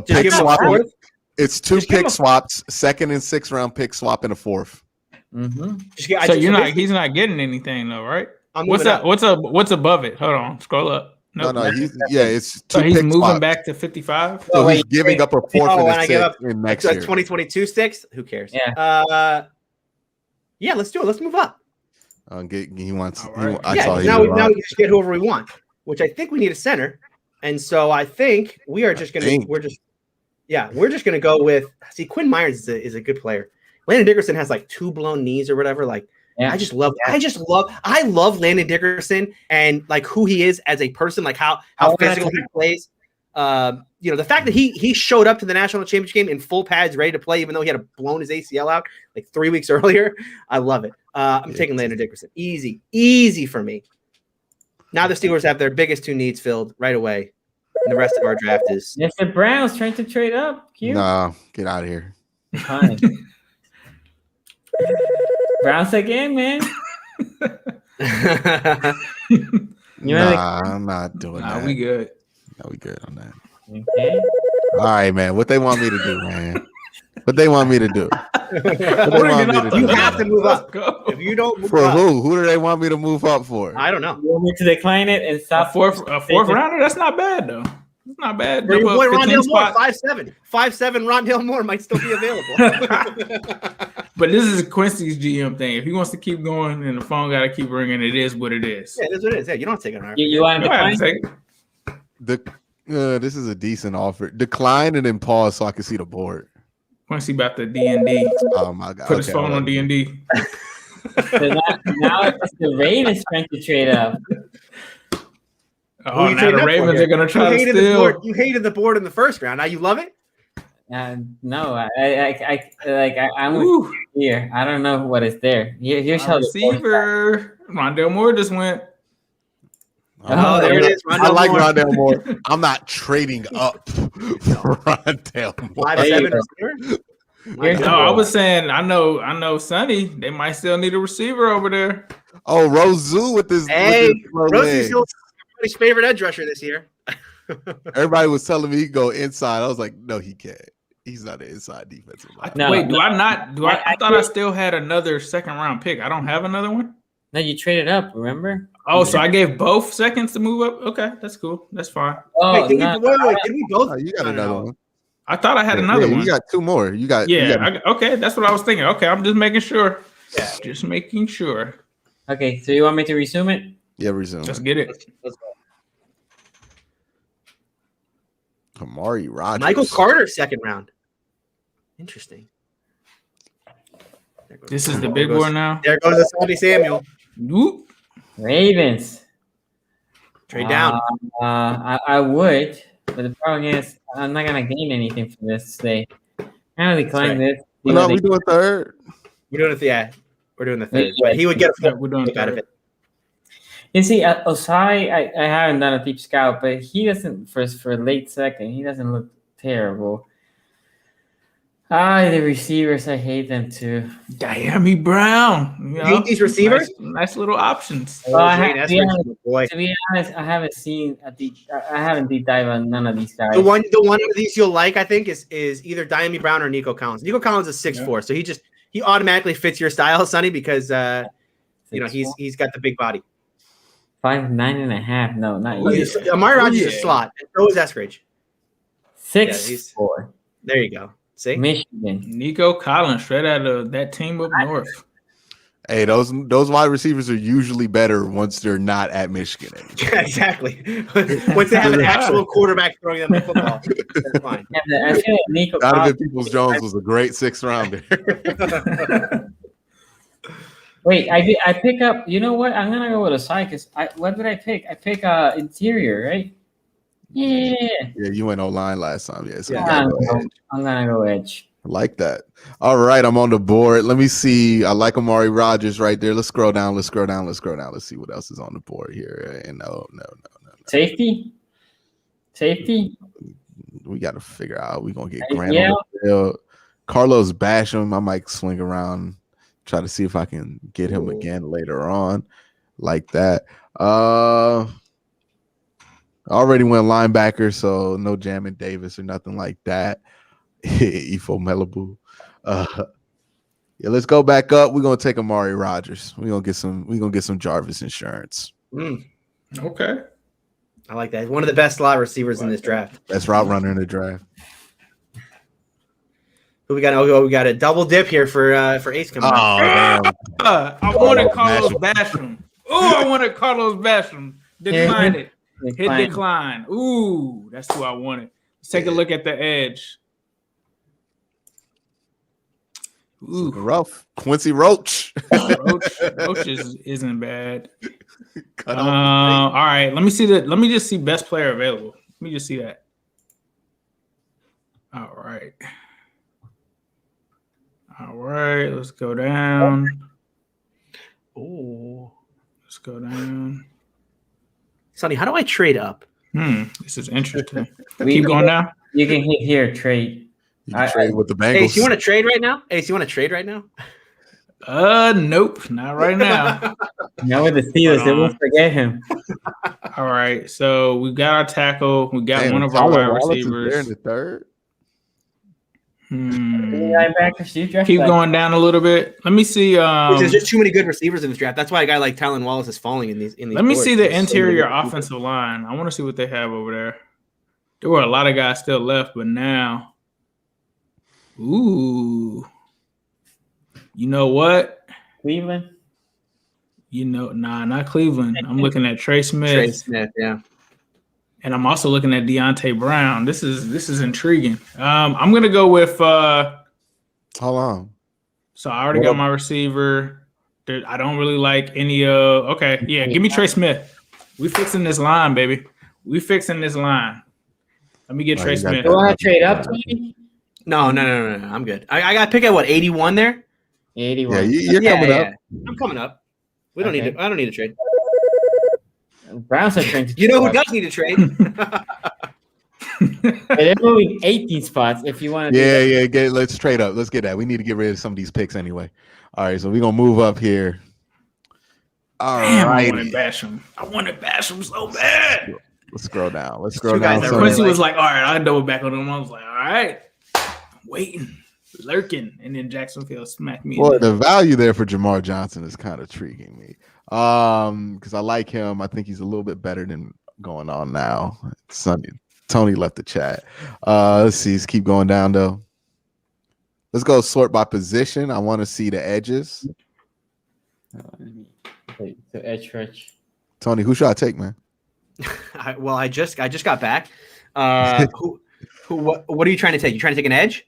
pick give 'em a swap. fourth? It's 2 Just give pick 'em a- swaps, 2nd and 6th round pick swap, and a 4th. Mm-hmm. He's not getting anything though, right? I'm What's moving up? up. What's above it? Hold on, scroll up. No, Nope. it's 2 So he's pick moving swaps. back to 55. So wait, he's giving up a 4th Oh, and and I a give 6th up in next So year. 2022 sticks. Who cares? Yeah. Yeah, let's do it. Let's move up. He wants. All right. I Yeah, saw now we him. can just get whoever we want, which I think we need a center, and so I think we are just gonna we're just gonna go with Quinn Myers is a good player. Landon Dickerson has like 2 blown knees or whatever. Like Yeah. I love Landon Dickerson and like who he is as a person, like how physical he plays. The fact that he showed up to the national championship game in full pads, ready to play, even though he had blown his ACL out like 3 weeks earlier. I love it. I'm taking Landon Dickerson. Easy for me. Now the Steelers have their biggest 2 needs filled right away. And the rest of our draft is. Yes, the Browns trying to trade up. Cute. Nah, get out of here. Fine. Browns again, man. I'm not doing that. We good. No, we good on that. Okay. All right, man. What they want me to do, man? What they want me to do? What they want me to do? You have to move up. Go. If you don't move For up, who? Who do they want me to move up for? I don't know. You want me to decline it and A stop? fourth rounder. That's not bad though. It's not bad. For your boy Double up 15 Rondale Moore, spot. 5'7". 5'7" Rondale Moore might still be available. But this is Quincy's GM thing. If he wants to keep going and the phone got to keep ringing, it is what it is. Yeah, that's what it is. Yeah, you don't take it on. You want to You don't have decline? to take it. This is a decent offer. Decline and then pause so I can see the board. Quincy about the D&D. Oh my god! Put his phone on D&D. So now it's the Ravens trying to trade up. Oh, you now trading the up for Ravens here? are going to try to hated the steal. board. You hated the board in the first round. Now you love it. No, I'm with Ooh, you here. I don't know what is there. Here's how the board receiver. Rondale Moore just went. Oh, there it is. I like Moore. Rondale Moore. I'm not trading up for Rondale Moore. 5'7" There receiver. Here's No, I was saying, I know, Sonny. They might still need a receiver over there. Oh, Rosu with this. Hey, with his slow Rosie's legs. still everybody's favorite edge rusher this year. Everybody was telling me he could go inside. I was like, no, he can't. He's not an inside defensive line. No, Wait, do no. I not? Do I thought I still had another 2nd round pick. I don't have another one. No, you traded up. Remember? Oh, so I gave both seconds to move up. Okay, that's cool. That's fine. Oh, Wait, did no. we both? Oh, you got I don't another know. one. I thought I had another Yeah, one. You got 2 more. You got. you Yeah. got- Okay, that's what I was thinking. Okay, I'm just making sure. Yeah. Just making sure. Okay, so you want me to resume it? yeah, resume. Let's get it. Let's go. Kamari Rogers. Michael Carter, 2nd round. Interesting. There goes- This is the big boy now. There goes the Santi Samuel. Whoop. Ravens. Trade down. I would, but the problem is I'm not gonna gain anything from this today. I'm gonna decline this. Well, no, we doing 3rd. We're doing it. Yeah, we're doing the 3rd. Yeah. But he would get a Yeah, full we're doing pick out of third. it. You see, Osai, I haven't done a deep scout, but he doesn't for late 2nd. He doesn't look terrible. The receivers, I hate them too. Diami Brown. You know, hate these receivers? Nice little options. Well, I Jane have- Eskridge, boy. To be honest, I haven't seen I haven't deep dive on none of these guys. The one of these you'll like, I think, is either Diami Brown or Nico Collins. Nico Collins is 6'4", so he automatically fits your style, Sonny, because he's got the big body. 5'9.5". No, not Oh, yet. yeah. Amari Rogers yeah. is a slot, and so is Eskridge. 6'4". There you go. See, Michigan. Nico Collins, straight out of that team up north. Hey, those wide receivers are usually better once they're not at Michigan. exactly. Once they have an actual quarterback throwing them the football, that's fine. Yeah, but I feel like Nico Donovan Collins. Peoples-Jones was a great 6th rounder. Wait, I pick up. You know what? I'm gonna go with a side because what did I pick? I pick interior, right? Yeah. Yeah, you went online last time. Yeah, so you I'm gotta go edge. gonna go edge. I like that. All right, I'm on the board. Let me see. I like Amari Rogers right there. Let's scroll down. Let's scroll down. Let's scroll down. Let's see what else is on the board here. And no. Safety. We got to figure out. We're gonna get Yeah. Grant on the field. Carlos Basham. I might swing around, try to see if I can get him again later on, like that. Already went linebacker, so no Jamin Davis or nothing like that. Ifo Malibu. Yeah, let's go back up. We're gonna take Amari Rogers. We're gonna get some Jarvis insurance. Okay. I like that. One of the best slot receivers in this draft. Best route runner in the draft. Who we got? Oh, we got a double dip here for Ace coming up. I wanted Carlos Basham. Oh, I wanted Carlos Basham. Declined it. Hit decline. Ooh, that's who I wanted. Let's take a look at the edge. Ooh, rough. Quincy Roach. Roach isn't bad. All right, let me just see best player available. Let me just see that. All right, let's go down. Oh, let's go down. Sonny, how do I trade up? This is interesting. Keep going down. You can hit here, trade. You can trade with the Bengals. Ace, you want to trade right now? Nope, not right now. Now with the Steelers, they won't forget him. All right, so we got our tackle. We got one of our wide receivers. There in the third. Keep going down a little bit. Let me see. There's just too many good receivers in this draft. That's why a guy like Talon Wallace is falling in these. Let me see the interior offensive line. I want to see what they have over there. There were a lot of guys still left, but now, ooh, you know what? Cleveland. Not Cleveland. I'm looking at Trey Smith. Trey Smith, yeah. And I'm also looking at Deontay Brown. This is intriguing. I'm gonna go with. Hold on. So I already got my receiver. I don't really like any. Okay, yeah. Give me Trey Smith. We fixing this line, baby. We fixing this line. Let me get Trey Smith. You want to trade up, Tony? No. I'm good. I got to pick at what 81 there. 81. Yeah, you're coming up. I'm coming up. We don't need it. I don't need to trade. Browns are trying to. You know who does need to trade? They're moving 18 spots. If you want to. Yeah. Let's trade up. Let's get that. We need to get rid of some of these picks anyway. All right, so we're gonna move up here. All right. I wanted Basham so bad. Let's scroll down. Quincy was like, all right, I double back on him. I was like, all right, I'm waiting, lurking, and then Jacksonville smacked me. Well, the value there for Jamar Johnson is kind of intriguing me. Because I like him. I think he's a little bit better than going on now. Tony left the chat. Let's see. Let's keep going down though. Let's go sort by position. I want to see the edges. The edge rush. Tony, who should I take, man? I just got back. What are you trying to take? You trying to take an edge?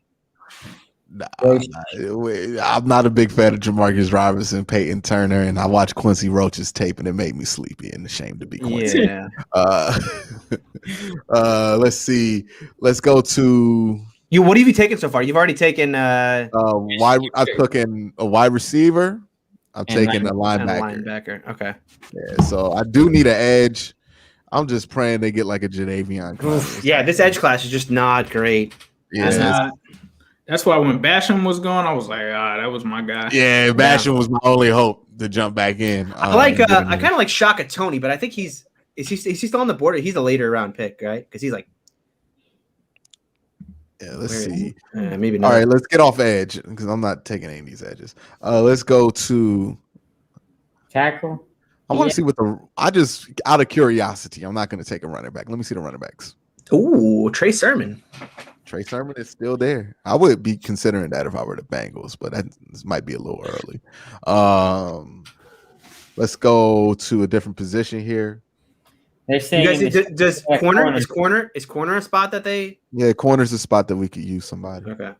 Nah, I'm not a big fan of Jamarcus Robinson, Peyton Turner, and I watched Quincy Roach's tape, and it made me sleepy and ashamed to be Quincy. Yeah. Let's see. Let's go to you. What have you taken so far? You've already taken I've taken a wide receiver. I've taken a linebacker. Okay. Yeah, so I do need an edge. I'm just praying they get like a Jadeveon. Yeah, this edge class is just not great. Yeah. That's why when Basham was gone, I was like, that was my guy. Yeah, Basham was my only hope to jump back in. I kind of like Shaka Tony, but I think is he still on the board? He's a later round pick, right? Because he's like, yeah. Let's see. Maybe not. All right, let's get off edge because I'm not taking any of these edges. Let's go to tackle. I want to see I just out of curiosity, I'm not going to take a running back. Let me see the running backs. Ooh, Trey Sermon. Trey Sermon is still there. I would be considering that if I were the Bengals, but this might be a little early. Let's go to a different position here. They're saying does corner a spot that they? Yeah, corner's a spot that we could use somebody. Okay.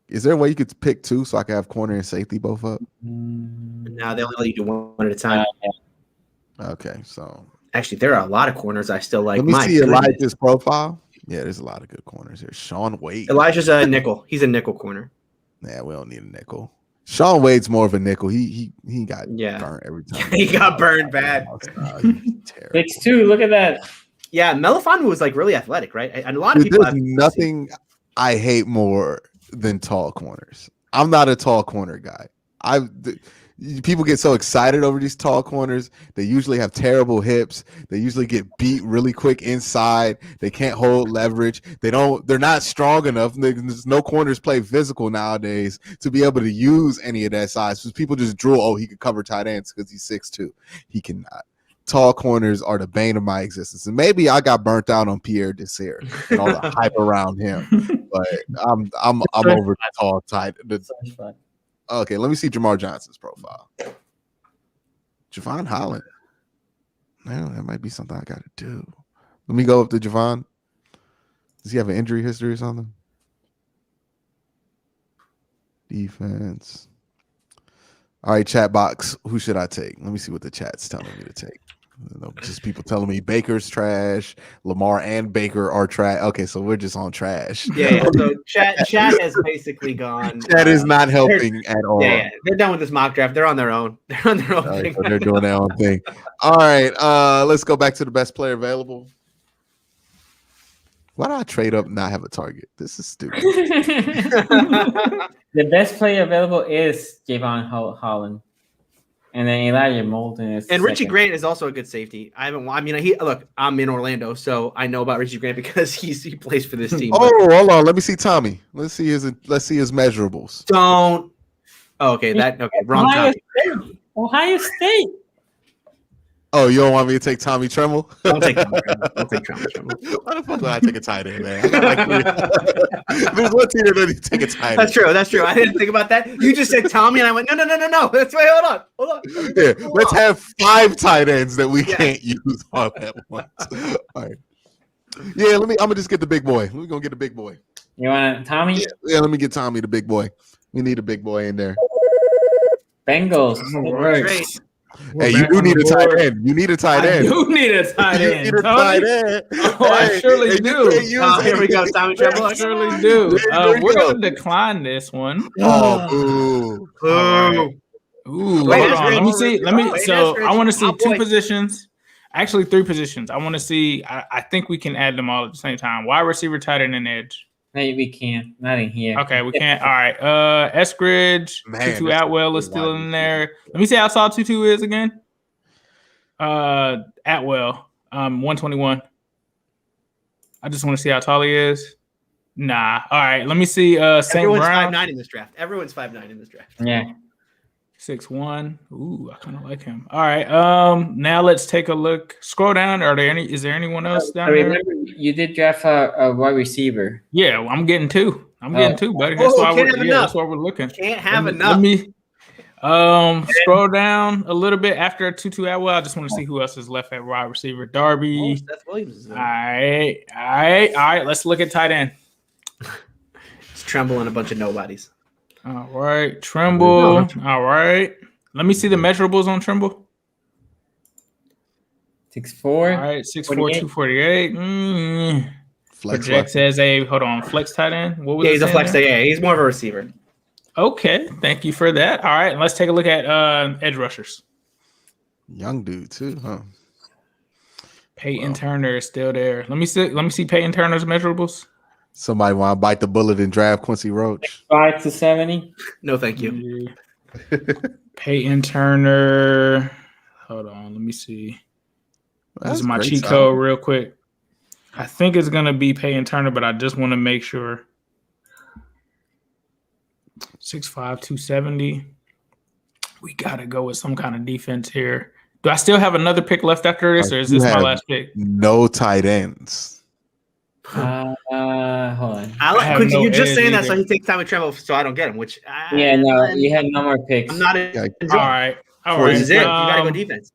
Is there a way you could pick two so I can have corner and safety both up? Now they only let you do one at a time. Okay, so Actually, there are a lot of corners I still like. let me My see goodness. Elijah's profile. Yeah, there's a lot of good corners here. Sean Wade. Elijah's a nickel. He's a nickel corner. Yeah, we don't need a nickel. Sean Wade's more of a nickel. He got Yeah. burnt every time. He got burned bad. Terrible. 6'2", look at that. Yeah, Melifonwu was like really athletic, right? And a lot of Dude, people there's have nothing I hate more than tall corners. I'm not a tall corner guy. People get so excited over these tall corners. They usually have terrible hips. They usually get beat really quick inside. They can't hold leverage. They're not strong enough. There's no corners play physical nowadays to be able to use any of that size. Because people just drool, oh, he can cover tight ends because he's 6'2". He cannot. Tall corners are the bane of my existence. And maybe I got burnt out on Pierre Desir and all the hype around him. But I'm over the tall tight. Okay, let me see Jamar Johnson's profile. Javon Holland. No, that might be something I got to do. Let me go up to Javon. Does he have an injury history or something? Defense. All right, chat box. Who should I take? Let me see what the chat's telling me to take. Just people telling me Baker's trash. Lamar and Baker are trash. Okay, so we're just on trash. Yeah. So chat has basically gone. Chat is not helping at all. Yeah, they're done with this mock draft. They're on their own. They're on their own All right, thing. so they're doing their own thing. All right, let's go back to the best player available. Why do I trade up and not have a target? This is stupid. The best player available is Javon Holland. And then Elijah Moulton is And Richie second. Grant is also a good safety. Look, I'm in Orlando, so I know about Richie Grant because he plays for this team. Oh, hold on. Let me see Tommy. Let's see his measurables. Don't. Oh, okay, wrong Ohio Tommy. State. Ohio State. Oh, you don't want me to take Tommy Tremble? Don't take Tommy Tremble. Why the fuck would I take a tight end, man? I got like there's one team that doesn't take a tight end. That's true. I didn't think about that. You just said Tommy, and I went, no. That's wait, hold on. Yeah, let's have 5 tight ends that we can't use all at once. All right. Yeah, I'm gonna just get the big boy. We're gonna get the big boy. You want Tommy? Yeah, let me get Tommy the big boy. We need a big boy in there. Bengals. Great. Hey, you do need a tight end. You need a tight end. You need a tight You end. need a tight end. Oh, I surely do. Here we go, Tommy Tremble. I surely do. There we We're go. going to decline this one. Oh, boo. Ooh, Wait, hold that's on. Rich. Let me see. Wait, So that's Rich. I want to see Oh, 2 boy. positions. Actually, 3 positions. I want to see. I think we can add them all at the same time. Wide receiver, tight end, and edge. Maybe we can. Not in here. Okay, we can't. All right. Eskridge, Man, Tutu this Atwell is is still wide in there. Let me see how tall Tutu is again. Atwell, 121. I just want to see how tall he is. Nah. All right. Let me see. St. Everyone's Brown, 5'9" in this draft. Everyone's 5'9" in this draft. Yeah. 6'1". Ooh, I kind of like him. All right. Now let's take a look. Scroll down. Is there anyone else I down there? remember you did draft a wide receiver. Yeah, well, I'm getting 2. I'm getting 2, buddy. Oh, That's why we're looking. Can't have Let enough. me scroll down a little bit after Tutu Atwell. I just want to see who else is left at wide receiver. Darby. Seth Williams is All right. Let's look at tight end. It's Tremble and a bunch of nobodies. All right, Trimble. All right. Let me see the measurables on Trimble. 6'4". All right, 6'4", 248. Flex. Projects as a flex tight end. What was Yeah, it he's a saying flex. there? Yeah, he's more of a receiver. Okay, thank you for that. All right, let's take a look at edge rushers. Young dude too, huh? Peyton Turner is still there. Let me see Peyton Turner's measurables. Somebody want to bite the bullet and draft Quincy Roach. 5 to 70. No, thank you. Peyton Turner. Hold on, let me see. This is my great cheat sound. code real quick. I think it's gonna be Peyton Turner, but I just want to make sure. 6'5", 270. We gotta go with some kind of defense here. Do I still have another pick left after this, or is You this my have last pick? No tight ends. Hold on. I have Quincy, no you're just edge saying that either. so he takes Tommy Tremble, so I don't get him. Which Yeah, no, you had no more picks. I'm not. Yeah. All right. This is it. You gotta go defense.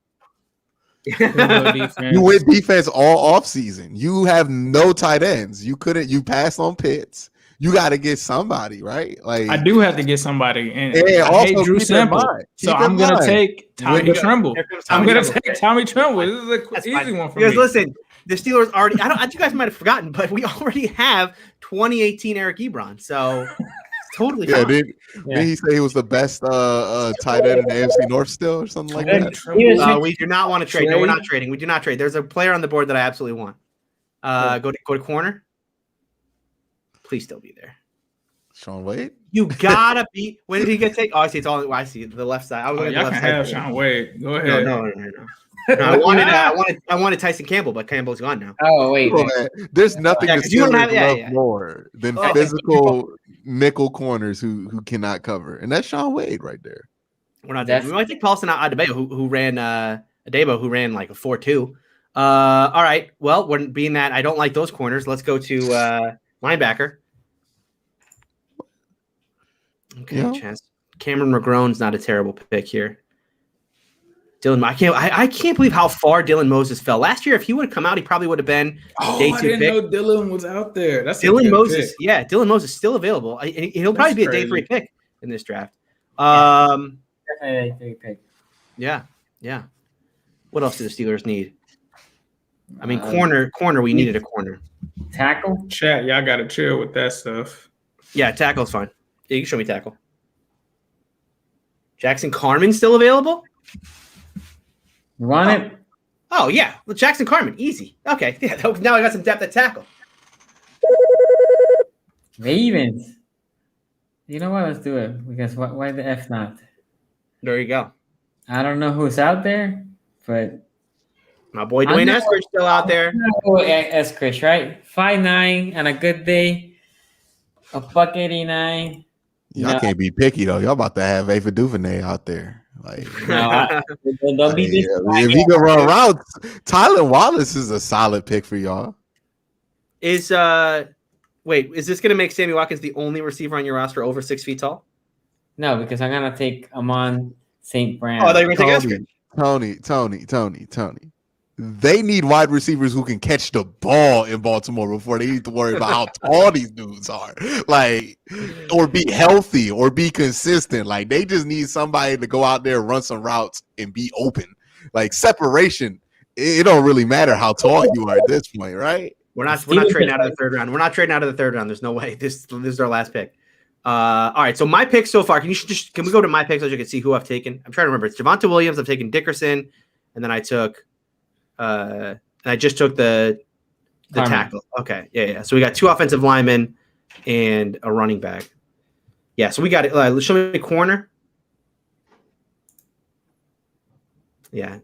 We'll go defense. You went defense all off season. You have no tight ends. You passed on Pitts. you got to get somebody, right? Like I do have to get somebody, and Yeah, I hate also Drew keep in Sample, mind- so keep in I'm gonna mind. take Tommy Here Tremble. comes I'm Tommy gonna Tremble. take Tommy Tremble. This is an That's easy fine. one for Because me. listen, the Steelers already. You guys might have forgotten, but we already have 2018 Eric Ebron, so it's totally Yeah, fine. did he say he was the best tight end in the AFC North still or something like Tommy that? Tremble. We do not want to trade. No, we're Trade. not trading. We do not trade. There's a player on the board that I absolutely want. Go to corner. Please still be there. Sean Wade? You gotta be. When did he get taken? Oh, I see. It's all. I see the left side. I was looking at Y'all the can left have side. Sean Wade. Go No, ahead. no. I wanted Tyson Campbell, but Campbell's gone now. Oh wait, Come on, man. There's nothing Yeah, the 'cause you don't have- Steelers yeah, love yeah. more than Oh. physical nickel corners who cannot cover, and that's Sean Wade right there. We're not. That's- We might take Paulson out Adebayo, who ran Adebo, who ran like a 4.2. All right. Well, when being that I don't like those corners, let's go to linebacker. Okay, Yeah. Chance. Cameron McGrone's not a terrible pick here. Dylan, I can't believe how far Dylan Moses fell last year. If he would have come out, he probably would have been day I 2 didn't pick. know Dylan was out there. That's a Dylan good Moses, pick. yeah, Dylan Moses still available. He'll probably be a day 3 pick in this draft. definitely a 3 pick. Yeah. What else do the Steelers need? I mean, Um, corner. We needed a corner. Tackle. Chat, y'all gotta chill with that stuff. Yeah, tackle's fine. Yeah, you can show me tackle. Jackson Carmen still available? You want it? Oh yeah, well, Jackson Carmen, easy. Okay, yeah. Now I got some depth at tackle. Ravens. You know what? Let's do it. Because why the F not? There you go. I don't know who's out there, but My boy I Dwayne know- Eskridge still out there. Eskridge, right? 5'9" and a good day, $1.89. Y'all No. can't be picky though. Y'all about to have Ava DuVernay out there. Like, No, don't be this. if he can run routes, Tyler Wallace is a solid pick for y'all. Is this gonna make Sammy Watkins the only receiver on your roster over 6 feet tall? No, because I'm gonna take Amon St. Brown. Oh, I thought you were gonna take Eskridge. Tony. They need wide receivers who can catch the ball in Baltimore before they need to worry about how tall these dudes are. Like, or be healthy or be consistent. Like, they just need somebody to go out there, run some routes, and be open. Like, separation, it don't really matter how tall you are at this point, right? We're not trading out of the 3rd round. We're not trading out of the 3rd round. There's no way. This is our last pick. All right. So my picks so far. Can we go to my picks so you can see who I've taken? I'm trying to remember. It's Javonte Williams. I've taken Dickerson, and then I took. And I just took the Carmen. tackle. Okay. Yeah. So we got 2 offensive linemen and a running back. Yeah. So we got it. Show me corner. Yeah.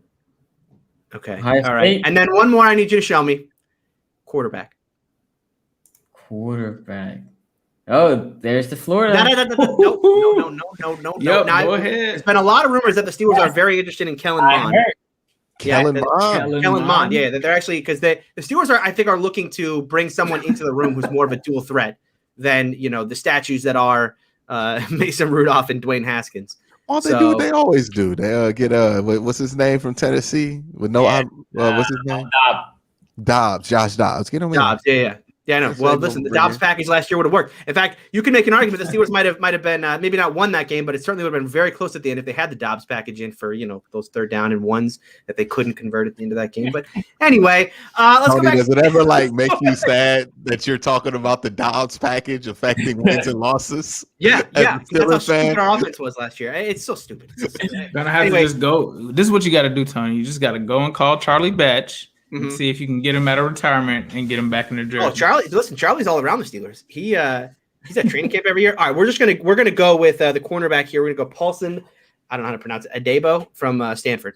Okay. Ohio All right. State. And then one more I need you to show me. Quarterback. Oh, there's the Florida. No. Yep, Now, go ahead. There's been a lot of rumors that the Steelers are very interested in Kellen I Mond. heard. Kellen Mond. Kellen Mond. Yeah, they're actually because the Steelers are looking to bring someone into the room who's more of a dual threat than the statues that are Mason Rudolph and Dwayne Haskins. All they do what they always do. They get what's his name from Tennessee with no what's his name? Dobbs, Josh Dobbs. Get him in. Dobbs, yeah. Yeah, I know. Well, listen, the Dobbs package last year would have worked. In fact, you can make an argument the Steelers might have been maybe not won that game, but it certainly would have been very close at the end if they had the Dobbs package in for those 3rd down and ones that they couldn't convert at the end of that game. But anyway, let's Tony, go back. does it ever make you sad that you're talking about the Dobbs package affecting wins and losses? Yeah. As a That's how Steelers stupid fan? our offense was last year. It's so stupid. Gonna have to just go. This is what you got to do, Tony. You just got to go and call Charlie Batch and see if you can get him out of retirement and get him back in the draft. Oh, Charlie's all around the Steelers. He's at training camp every year. All right, we're gonna go with the cornerback here. We're gonna go Paulson. I don't know how to pronounce it. Adebo from Stanford.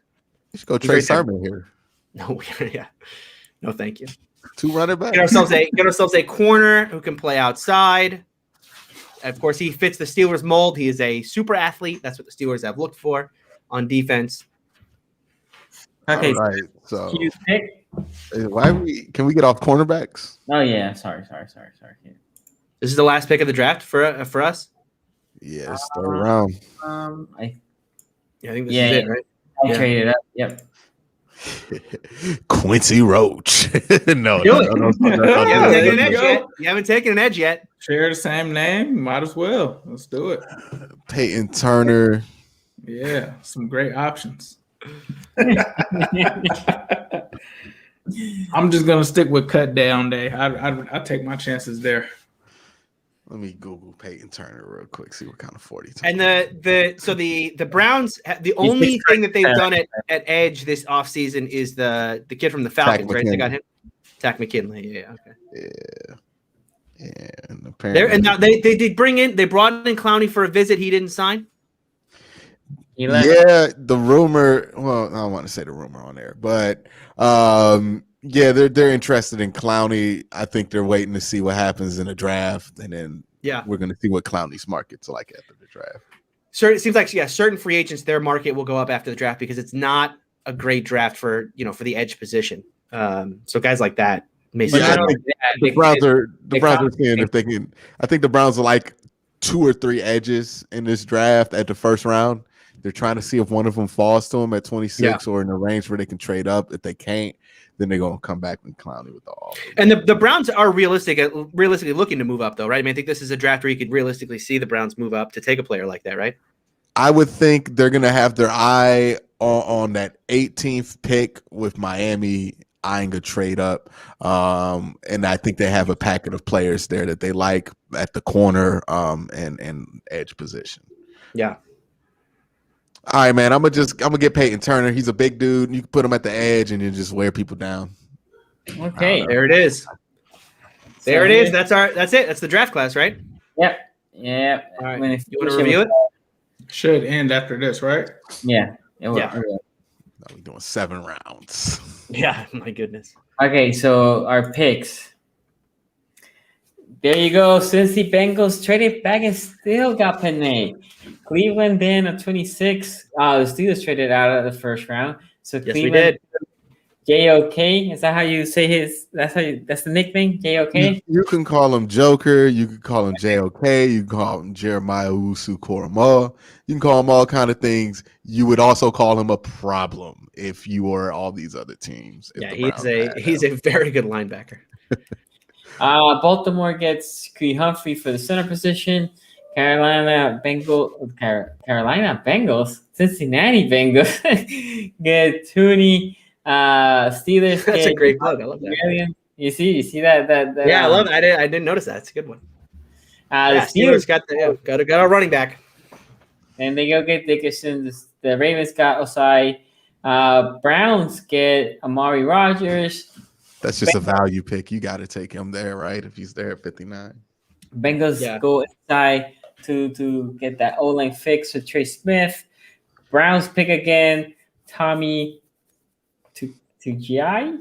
You should go Trey Sermon here. No, yeah, no, thank you. 2 running backs. Get ourselves a corner who can play outside. Of course, he fits the Steelers mold. He is a super athlete. That's what the Steelers have looked for on defense. Okay. All right. So You pick? can we get off cornerbacks? Oh yeah. Sorry. Yeah. This is the last pick of the draft for us. Yeah, it's 3rd round. I Yeah, I think this Yeah, is yeah. it, right? I Yeah. traded up. Yep. Quincy Roach. No. You haven't taken an edge go. yet. You haven't taken an edge yet. Share the same name. Might as well. Let's do it. Peyton Turner. Yeah, some great options. I'm just gonna stick with cut down day. I take my chances there. Let me Google Peyton Turner real quick. See what kind of 40. And the Browns, the only thing that they've done at edge this offseason is the kid from the Falcons, right? They got him. Tack McKinley. Yeah. Okay. Yeah. And apparently, And now they brought in Clowney for a visit. He didn't sign. Yeah, the rumor. Well, I don't want to say the rumor on there, but yeah, they're interested in Clowney. I think they're waiting to see what happens in the draft, and then we're going to see what Clowney's market's like after the draft. So it seems like certain free agents, their market will go up after the draft because it's not a great draft for the edge position. So guys like that may. The Browns are seeing if they can. I think the Browns are like 2 or 3 edges in this draft at the first round. They're trying to see if one of them falls to them at 26 or in a range where they can trade up. If they can't, then they're going to come back and Clowney with the all. And the Browns are realistically looking to move up, though, right? I mean, I think this is a draft where you could realistically see the Browns move up to take a player like that, right? I would think they're going to have their eye on that 18th pick with Miami eyeing a trade up. And I think they have a packet of players there that they like at the corner and edge position. Yeah. All right, man. I'm gonna get Peyton Turner. He's a big dude. You can put him at the edge and you just wear people down. Okay, there it is. There it is. That's it. That's the draft class, right? Yep. Yeah. All right. You want to review it? Should end after this, right? Yeah. We're doing 7 rounds. Yeah. My goodness. Okay, so our picks. There you go. Since the Bengals traded back and still got Panay. Cleveland then at 26. The Steelers traded out of the first round. So yes, Cleveland, we did. JOK. Is that how you say his? That's the nickname, JOK. You can call him Joker. You can call him JOK. You can call him Jeremiah Usu-Koramoah. You can call him all kind of things. You would also call him a problem if you were all these other teams. Yeah, he's a very good linebacker. Baltimore gets Creed Humphrey for the center position. Carolina Bengals, Cincinnati Bengals get Tooney. Steelers. That's a great plug. I love that. You see that? Yeah, I love it. I didn't notice that. It's a good one. The Steelers got a running back, and they go get Dickerson. The Ravens got Osai. Browns get Amari Rogers. That's just a value pick. You got to take him there, right? If he's there at 59. Bengals go inside to get that O-line fix with Trey Smith. Browns pick again. Tommy to Guy.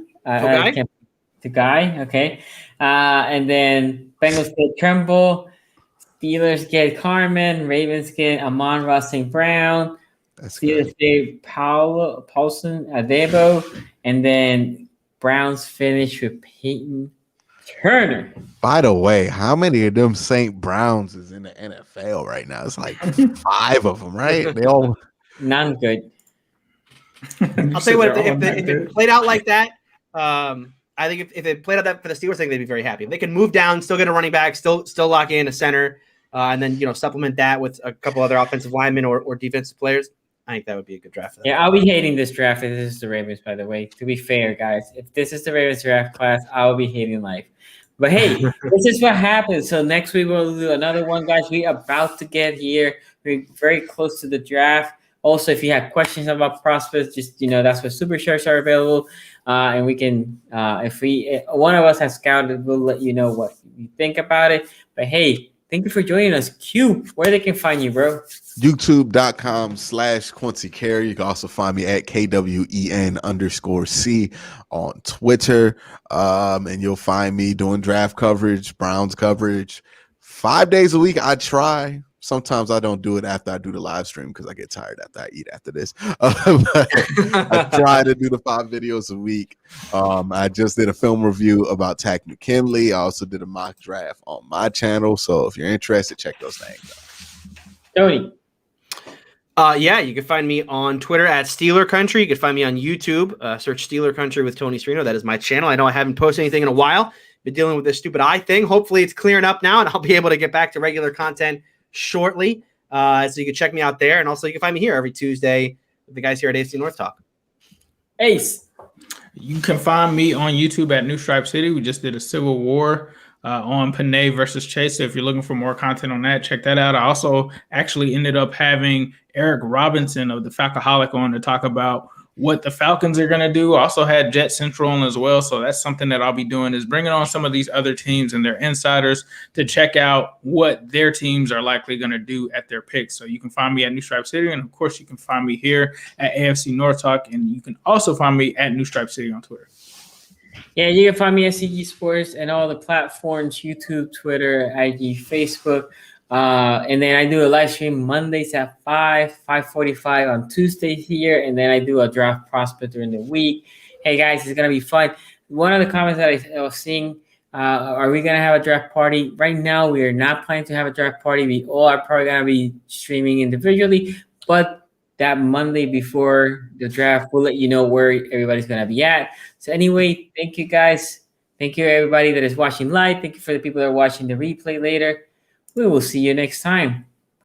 Okay. And then Bengals get Tremble. Steelers get Carmen. Ravens get Amon-Ra St. Brown. Steelers get Paulson Adebo. And then Browns finish with Peyton Turner. By the way, how many of them St. Browns is in the NFL right now? It's like 5 of them, right? They all none good. I'll tell you what, if it played out like that, I think if it played out that for the Steelers, I think they'd be very happy. If they can move down, still get a running back, still lock in a center, and then supplement that with a couple other offensive linemen or defensive players. I think that would be a good draft for them. Yeah, I'll be hating this draft if this is the Ravens, by the way. To be fair, guys, if this is the Ravens draft class, I'll be hating life. But hey, this is what happens. So next week we'll do another one, guys. We're about to get here. We're very close to the draft. Also, if you have questions about prospects, just that's where super shirts are available. And we can, if one of us has scouted, we'll let you know what you think about it. But hey, thank you for joining us. Q, where they can find you, bro? YouTube.com/Quincy Carey. You can also find me at KWEN_C on Twitter. And you'll find me doing draft coverage, Browns coverage 5 days a week. I try. Sometimes I don't do it after I do the live stream because I get tired after I eat after this. I try to do the 5 videos a week. I just did a film review about Tack McKinley. I also did a mock draft on my channel. So if you're interested, check those things out. Tony. Yeah, you can find me on Twitter at Steeler Country. You can find me on YouTube. Search Steeler Country with Tony Serino. That is my channel. I know I haven't posted anything in a while. Been dealing with this stupid eye thing. Hopefully it's clearing up now, and I'll be able to get back to regular content shortly. So you can check me out there. And also you can find me here every Tuesday with the guys here at AFC North Talk. Ace. You can find me on YouTube at New Stripe City. We just did a Civil War on Panay versus Chase. So if you're looking for more content on that, check that out. I also actually ended up having Eric Robinson of the Falcoholic on to talk about what the Falcons are going to do. I also had Jet Central on as well. So that's something that I'll be doing, is bringing on some of these other teams and their insiders to check out what their teams are likely going to do at their picks. So you can find me at New Stripe City. And of course, you can find me here at AFC North Talk. And you can also find me at New Stripe City on Twitter. Yeah, you can find me at CG Sports and all the platforms, YouTube, Twitter, IG, Facebook. And then I do a live stream Mondays at 5:45 on Tuesdays here. And then I do a draft prospect during the week. Hey, guys, it's going to be fun. One of the comments that I was seeing, are we going to have a draft party? Right now, we are not planning to have a draft party. We all are probably going to be streaming individually. But that Monday before the draft, we'll let you know where everybody's going to be at. So anyway, thank you, guys. Thank you, everybody that is watching live. Thank you for the people that are watching the replay later. We will see you next time.